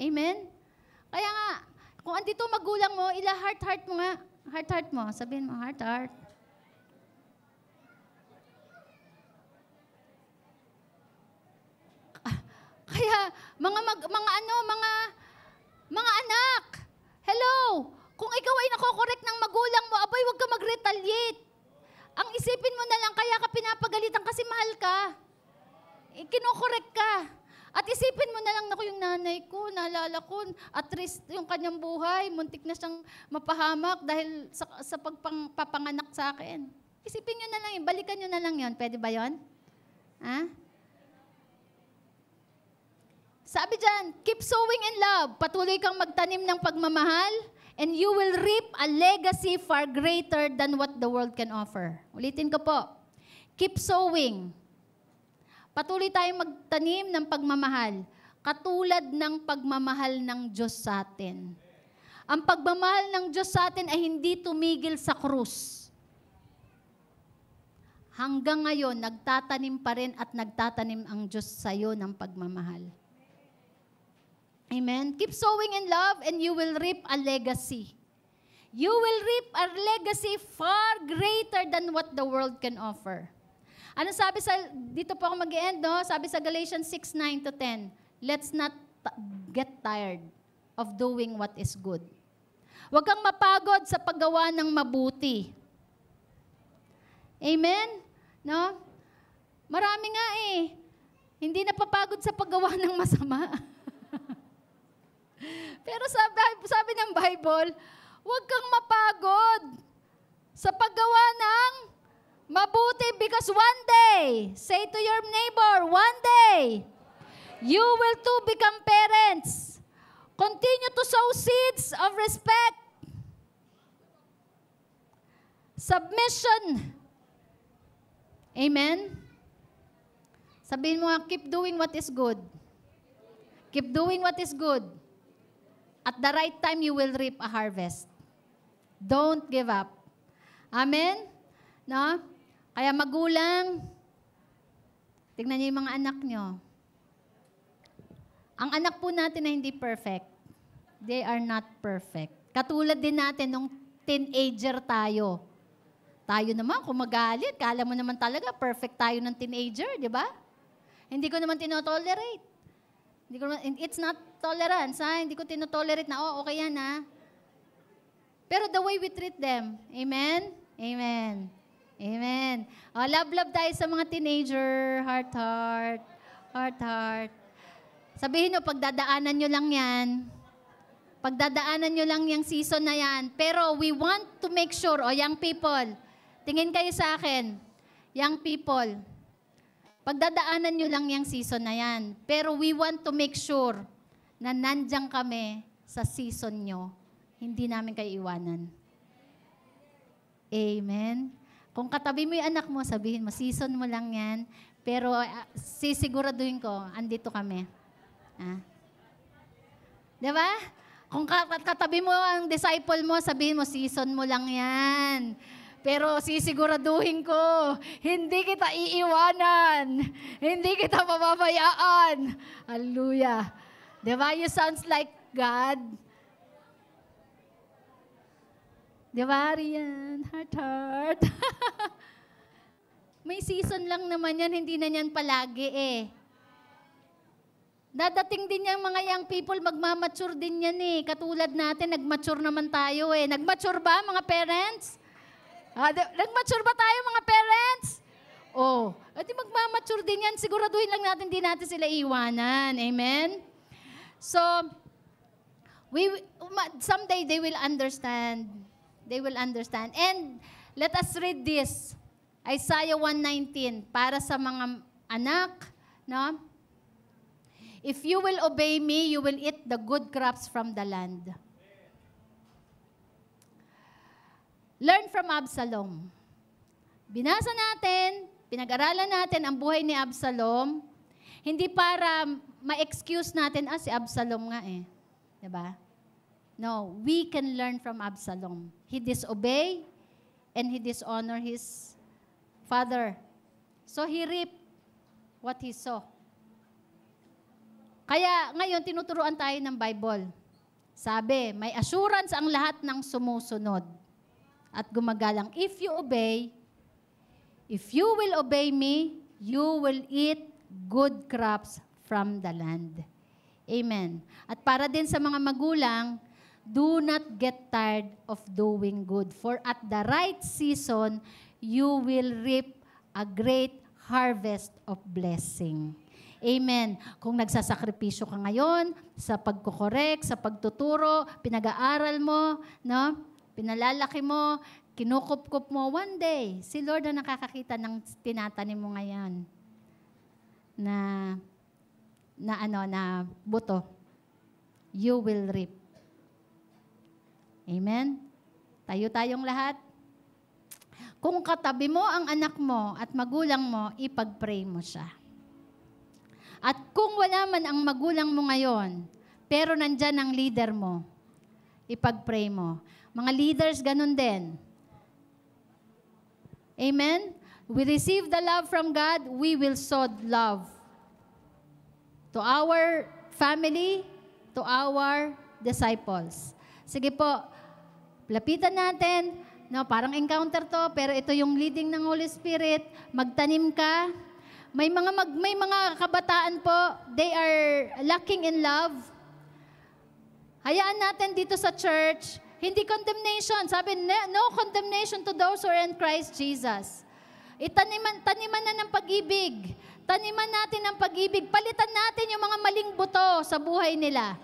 Amen? Kaya nga, kung andito magulang mo, heart mo nga. Heart mo. Sabihin mo, heart. Kaya, mga anak, hello, kung ikaw ay nakokorek ng magulang mo, abay, huwag ka mag-retaliate. Ang isipin mo na lang, kaya ka pinapagalitan kasi mahal ka. Kinokorek ka. At isipin mo na lang, naku, yung nanay ko, naalala ko, at least yung kanyang buhay, muntik na siyang mapahamak dahil sa pagpapanganak sa akin. Isipin nyo na lang yun, balikan nyo na lang yun. Pwede ba yun? Ah? Sabi dyan, keep sowing in love. Patuloy kang magtanim ng pagmamahal and you will reap a legacy far greater than what the world can offer. Ulitin ko po. Keep sowing. Patuloy tayong magtanim ng pagmamahal. Katulad ng pagmamahal ng Diyos sa atin. Ang pagmamahal ng Diyos sa atin ay hindi tumigil sa krus. Hanggang ngayon, nagtatanim pa rin at nagtatanim ang Diyos sa iyo ng pagmamahal. Amen? Keep sowing in love and you will reap a legacy. You will reap a legacy far greater than what the world can offer. Ano sabi dito po ako mag-end, no? Sabi sa Galatians 6:9-10, let's not get tired of doing what is good. Huwag kang mapagod sa paggawa ng mabuti. Amen? No? Marami nga hindi napapagod sa paggawa ng masama. Pero sabi ng Bible, huwag kang mapagod sa paggawa ng mabuti because one day, say to your neighbor, one day, you will too become parents. Continue to sow seeds of respect, submission. Amen? Sabihin mo, keep doing what is good. Keep doing what is good. At the right time, you will reap a harvest. Don't give up. Amen? No? Kaya magulang, tignan niyo yung mga anak niyo. Ang anak po natin na hindi perfect. They are not perfect. Katulad din natin nung teenager tayo. Tayo naman, kung magalit, kala mo naman talaga, perfect tayo ng teenager, di ba? Hindi ko naman tinotolerate. It's not tolerance, ha? Hindi ko tinotolerate na, okay yan, ha? Pero the way we treat them, amen? Amen. Amen. Love tayo sa mga teenager, heart. Sabihin nyo, pagdadaanan nyo lang yan. Pagdadaanan nyo lang yung season na yan. Pero we want to make sure, young people, tingin kayo sa akin, young people, pagdadaanan nyo lang yung season na yan. Pero we want to make sure na nandiyan kami sa season nyo. Hindi namin kayo iwanan. Amen? Kung katabi mo yung anak mo, sabihin mo, season mo lang yan. Pero sisiguraduhin ko, andito kami. Diba? Kung katabi mo ang disciple mo, sabihin mo, season mo lang yan. Pero sisiguraduhin ko, hindi kita iiwanan. Hindi kita pababayaan. Hallelujah. Diba? You sounds like God. Diba, Rian? Heart. May season lang naman yan, hindi na yan palagi Dadating din yung mga young people, magmamature din yan Katulad natin, nagmature naman tayo Nagmature ba, mga parents? Nagmature ba tayo, mga parents? At magmamature din yan. Siguraduhin lang natin, di natin sila iwanan. Amen? So, someday they will understand. They will understand. And let us read this. Isaiah 1:19, para sa mga anak, no? If you will obey me, you will eat the good crops from the land. Learn from Absalom. Binasa natin, pinag-aralan natin ang buhay ni Absalom, hindi para ma-excuse natin, si Absalom nga Diba? No, we can learn from Absalom. He disobeyed and he dishonored his father. So he reaped what he saw. Kaya ngayon, tinuturuan tayo ng Bible. Sabi, may assurance ang lahat ng sumusunod at gumagalang. If you will obey me, you will eat good crops from the land. Amen. At para din sa mga magulang, do not get tired of doing good. For at the right season, you will reap a great harvest of blessing. Amen. Kung nagsasakripisyo ka ngayon sa pagkokorek, sa pagtuturo, pinag-aaral mo, no? Pinalalaki mo, kinukup-kup mo, one day, si Lord na nakakakita ng tinatanim mo ngayon. na buto, you will reap. Amen? Tayo-tayong lahat. Kung katabi mo ang anak mo at magulang mo, ipag-pray mo siya. At kung wala man ang magulang mo ngayon, pero nandyan ang leader mo, ipag-pray mo. Mga leaders, ganun din. Amen? We receive the love from God, we will sow love to our family, to our disciples. Sige po, lapitan natin, no, parang encounter to, pero ito yung leading ng Holy Spirit, magtanim ka. May mga kabataan po, they are lacking in love. Hayaan natin dito sa church, hindi condemnation. Sabi, no condemnation to those who are in Christ Jesus. Taniman na ng pag-ibig. Taniman natin ang pag-ibig. Palitan natin yung mga maling buto sa buhay nila.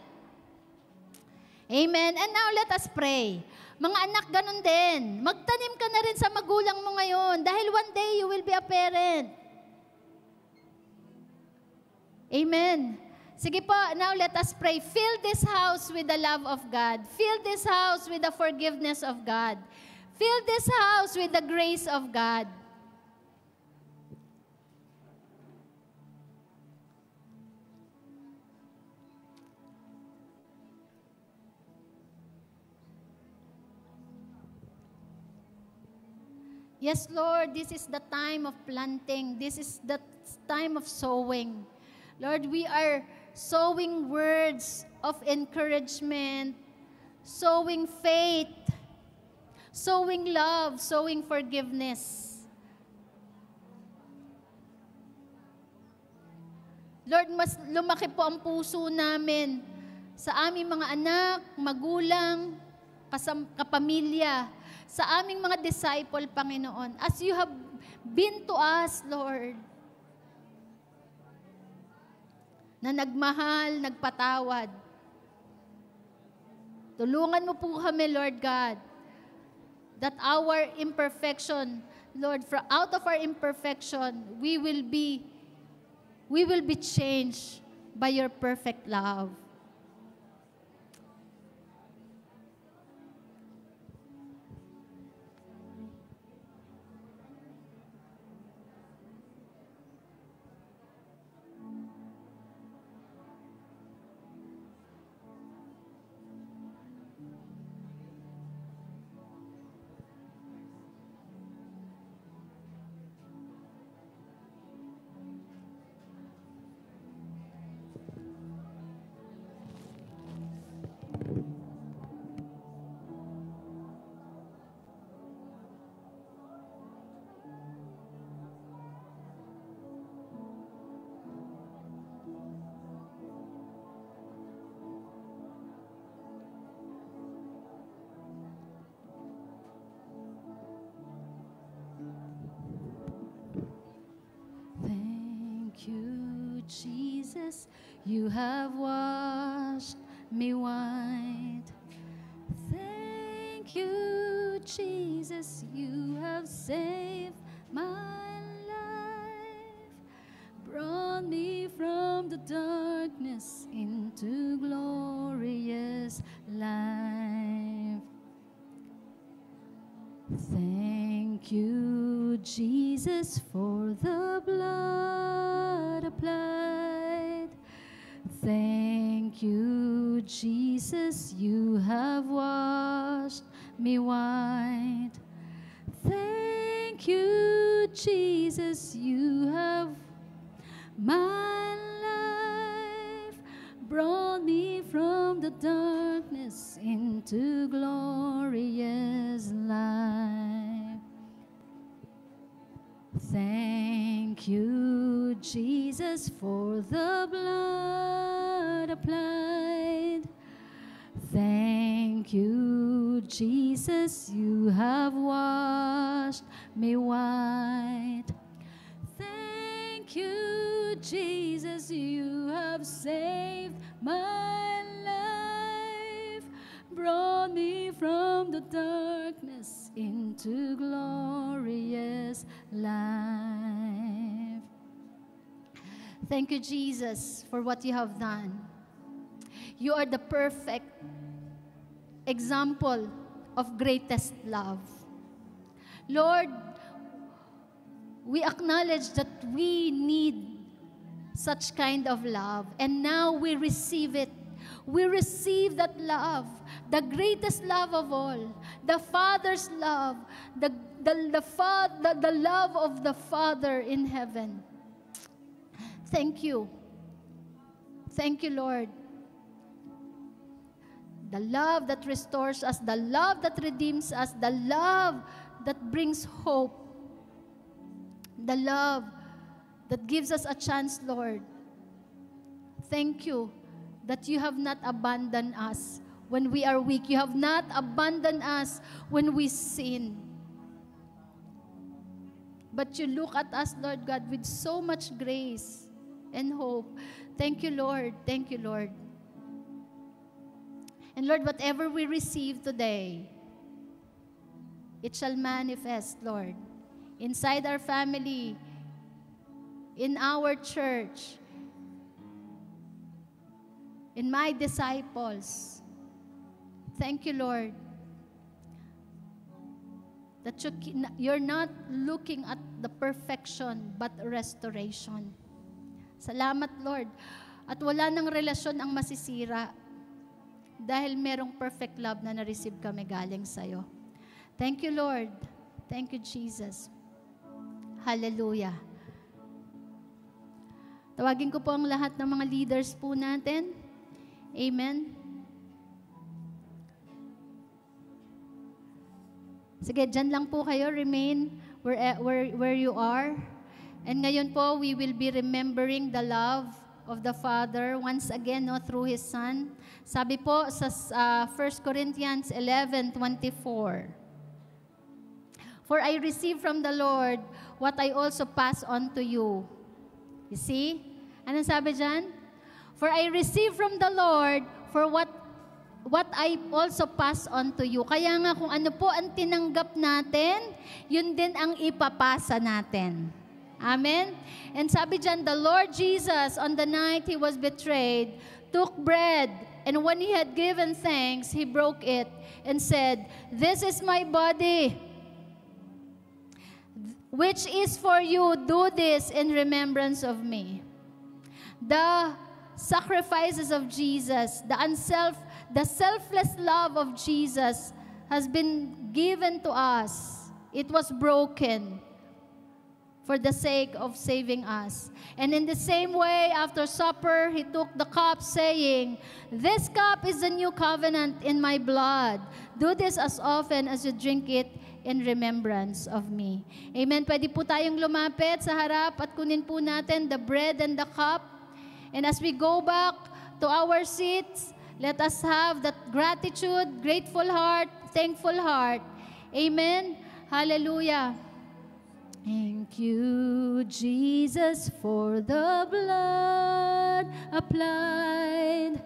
Amen. And now let us pray. Mga anak, ganun din. Magtanim ka na rin sa magulang mo ngayon dahil one day you will be a parent. Amen. Sige po, now let us pray. Fill this house with the love of God. Fill this house with the forgiveness of God. Fill this house with the grace of God. Yes, Lord, this is the time of planting. This is the time of sowing. Lord, we are sowing words of encouragement, sowing faith, sowing love, sowing forgiveness. Lord, mas lumaki po ang puso namin sa aming mga anak, magulang, kapamilya, sa aming mga disciple, Panginoon, as you have been to us, Lord, na nagmahal, nagpatawad. Tulungan mo po kami, Lord God, that our imperfection, Lord, out of our imperfection, we will be changed by your perfect love. Jesus, you have washed me white. Thank you, Jesus, you have saved my life, brought me from the darkness into glorious life. Thank you, Jesus, for the blood applied. Thank you, Jesus, you have washed me white. Thank you, Jesus, you have my life, brought me from the darkness into glorious life. Thank you, Jesus, for the blood applied. Thank you, Jesus, you have washed me white. Thank you, Jesus, you have saved my life, brought me from the darkness into glorious life. Thank you, Jesus, for what you have done. You are the perfect example of greatest love. Lord, we acknowledge that we need such kind of love, and now we receive it. We receive that love, the greatest love of all, the Father's love, the love of the Father in heaven. Thank you. Thank you, Lord. The love that restores us, the love that redeems us, the love that brings hope, the love that gives us a chance, Lord. Thank you that you have not abandoned us when we are weak. You have not abandoned us when we sin. But you look at us, Lord God, with so much grace and hope. Thank you, Lord. Thank you, Lord. And Lord, whatever we receive today, it shall manifest, Lord, inside our family, in our church, in my disciples. Thank you, Lord, that you're not looking at the perfection, but restoration. Salamat, Lord. At wala nang relasyon ang masisira dahil merong perfect love na na-receive kami galing sa'yo. Thank you, Lord. Thank you, Jesus. Hallelujah. Tawagin ko po ang lahat ng mga leaders po natin. Amen. Sige, dyan lang po kayo. Remain where you are. And ngayon po, we will be remembering the love of the Father once again, no, through His Son. Sabi po sa 1 Corinthians 11:24, "For I received from the Lord what I also pass on to you." You see? Anong sabi dyan? "For I received from the Lord for what I also pass on to you." Kaya nga kung ano po ang tinanggap natin, yun din ang ipapasa natin. Amen? And sabi dyan, "The Lord Jesus, on the night He was betrayed, took bread, and when He had given thanks, He broke it and said, 'This is my body, which is for you. Do this in remembrance of me.'" The sacrifices of Jesus, the selfless love of Jesus has been given to us. It was broken for the sake of saving us. And in the same way, after supper, He took the cup, saying, "This cup is the new covenant in my blood. Do this as often as you drink it in remembrance of me." Amen. Pwede po tayong lumapit sa harap at kunin po natin the bread and the cup. And as we go back to our seats, let us have that gratitude, grateful heart, thankful heart. Amen. Hallelujah. Thank you, Jesus, for the blood applied.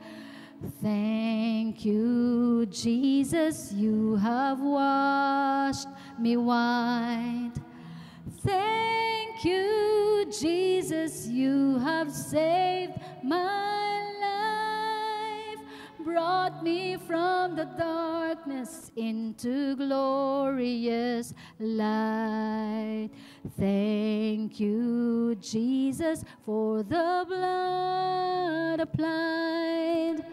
Thank you, Jesus, you have washed me white. Thank you, Jesus, you have saved my life, brought me from the darkness into glorious light. Thank you, Jesus, for the blood applied.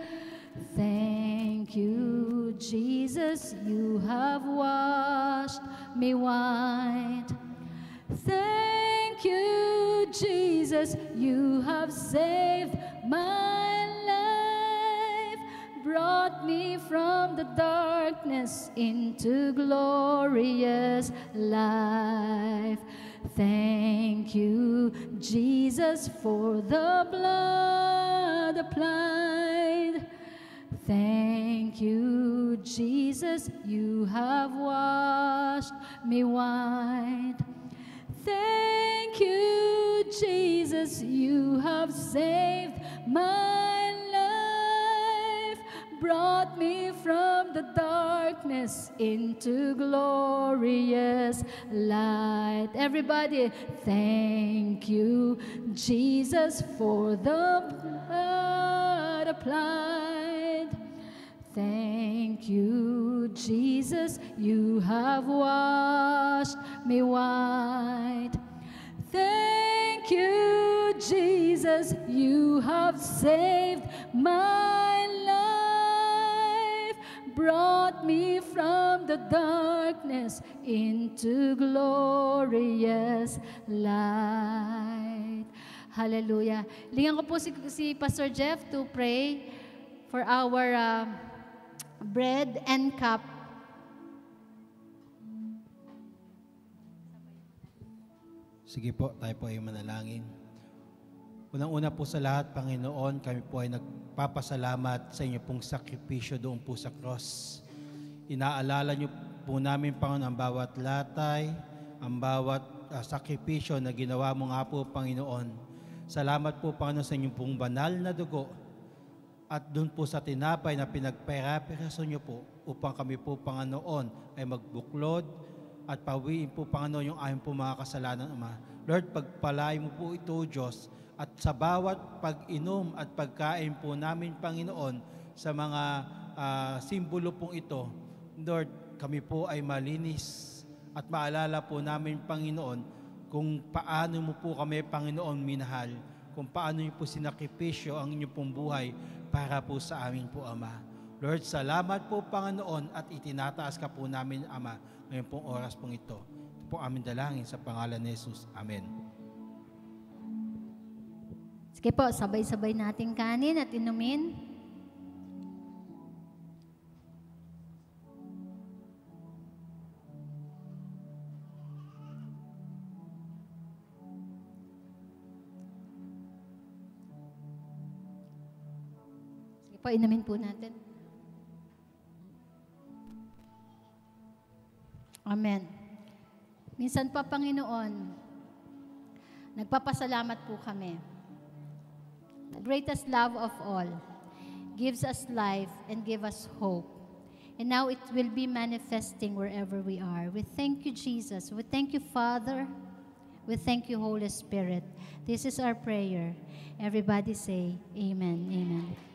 Thank you, Jesus, you have washed me white. Thank you, Jesus, you have saved my life, brought me from the darkness into glorious life. Thank you, Jesus, for the blood applied. Thank you, Jesus, you have washed me white. Thank you, Jesus, you have saved my life, brought me from the darkness into glorious light. Everybody, thank you, Jesus, for the blood applied. Thank you, Jesus, you have washed me white. Thank you, Jesus, you have saved my life, brought me from the darkness into glorious light. Hallelujah. Lingan ko po si Pastor Jeff to pray for our bread and cup. Sige po, tayo po ay manalangin. Unang-una po sa lahat, Panginoon, kami po ay nagpapasalamat sa inyo pong sakripisyo doon po sa cross. Inaalala niyo po namin, Panginoon, ang bawat latay, ang bawat sakripisyo na ginawa mo nga po, Panginoon. Salamat po, Panginoon, sa inyong pong banal na dugo at doon po sa tinapay na pinagpera-peraso niyo po upang kami po, Panginoon, ay magbuklod at pawiin po, Panginoon, yung aming po mga kasalanan, Ama. Lord, pagpalain mo po ito, Diyos, at sa bawat pag-inom at pagkain po namin, Panginoon, sa mga simbolo pong ito, Lord, kami po ay malinis at maalala po namin, Panginoon, kung paano mo po kami, Panginoon, minahal, kung paano niyo po sinakripisyo ang inyong pong buhay para po sa amin po, Ama. Lord, salamat po, Panginoon, at itinataas ka po namin, Ama, ngayon pong oras pong ito. Ito po aming dalangin sa pangalan ni Jesus. Amen. Sige po, sabay-sabay nating kanin at inumin. Sige po, inumin po natin. Amen. Minsan pa, Panginoon, nagpapasalamat po kami. The greatest love of all gives us life and give us hope. And now it will be manifesting wherever we are. We thank you, Jesus. We thank you, Father. We thank you, Holy Spirit. This is our prayer. Everybody say, Amen. Amen.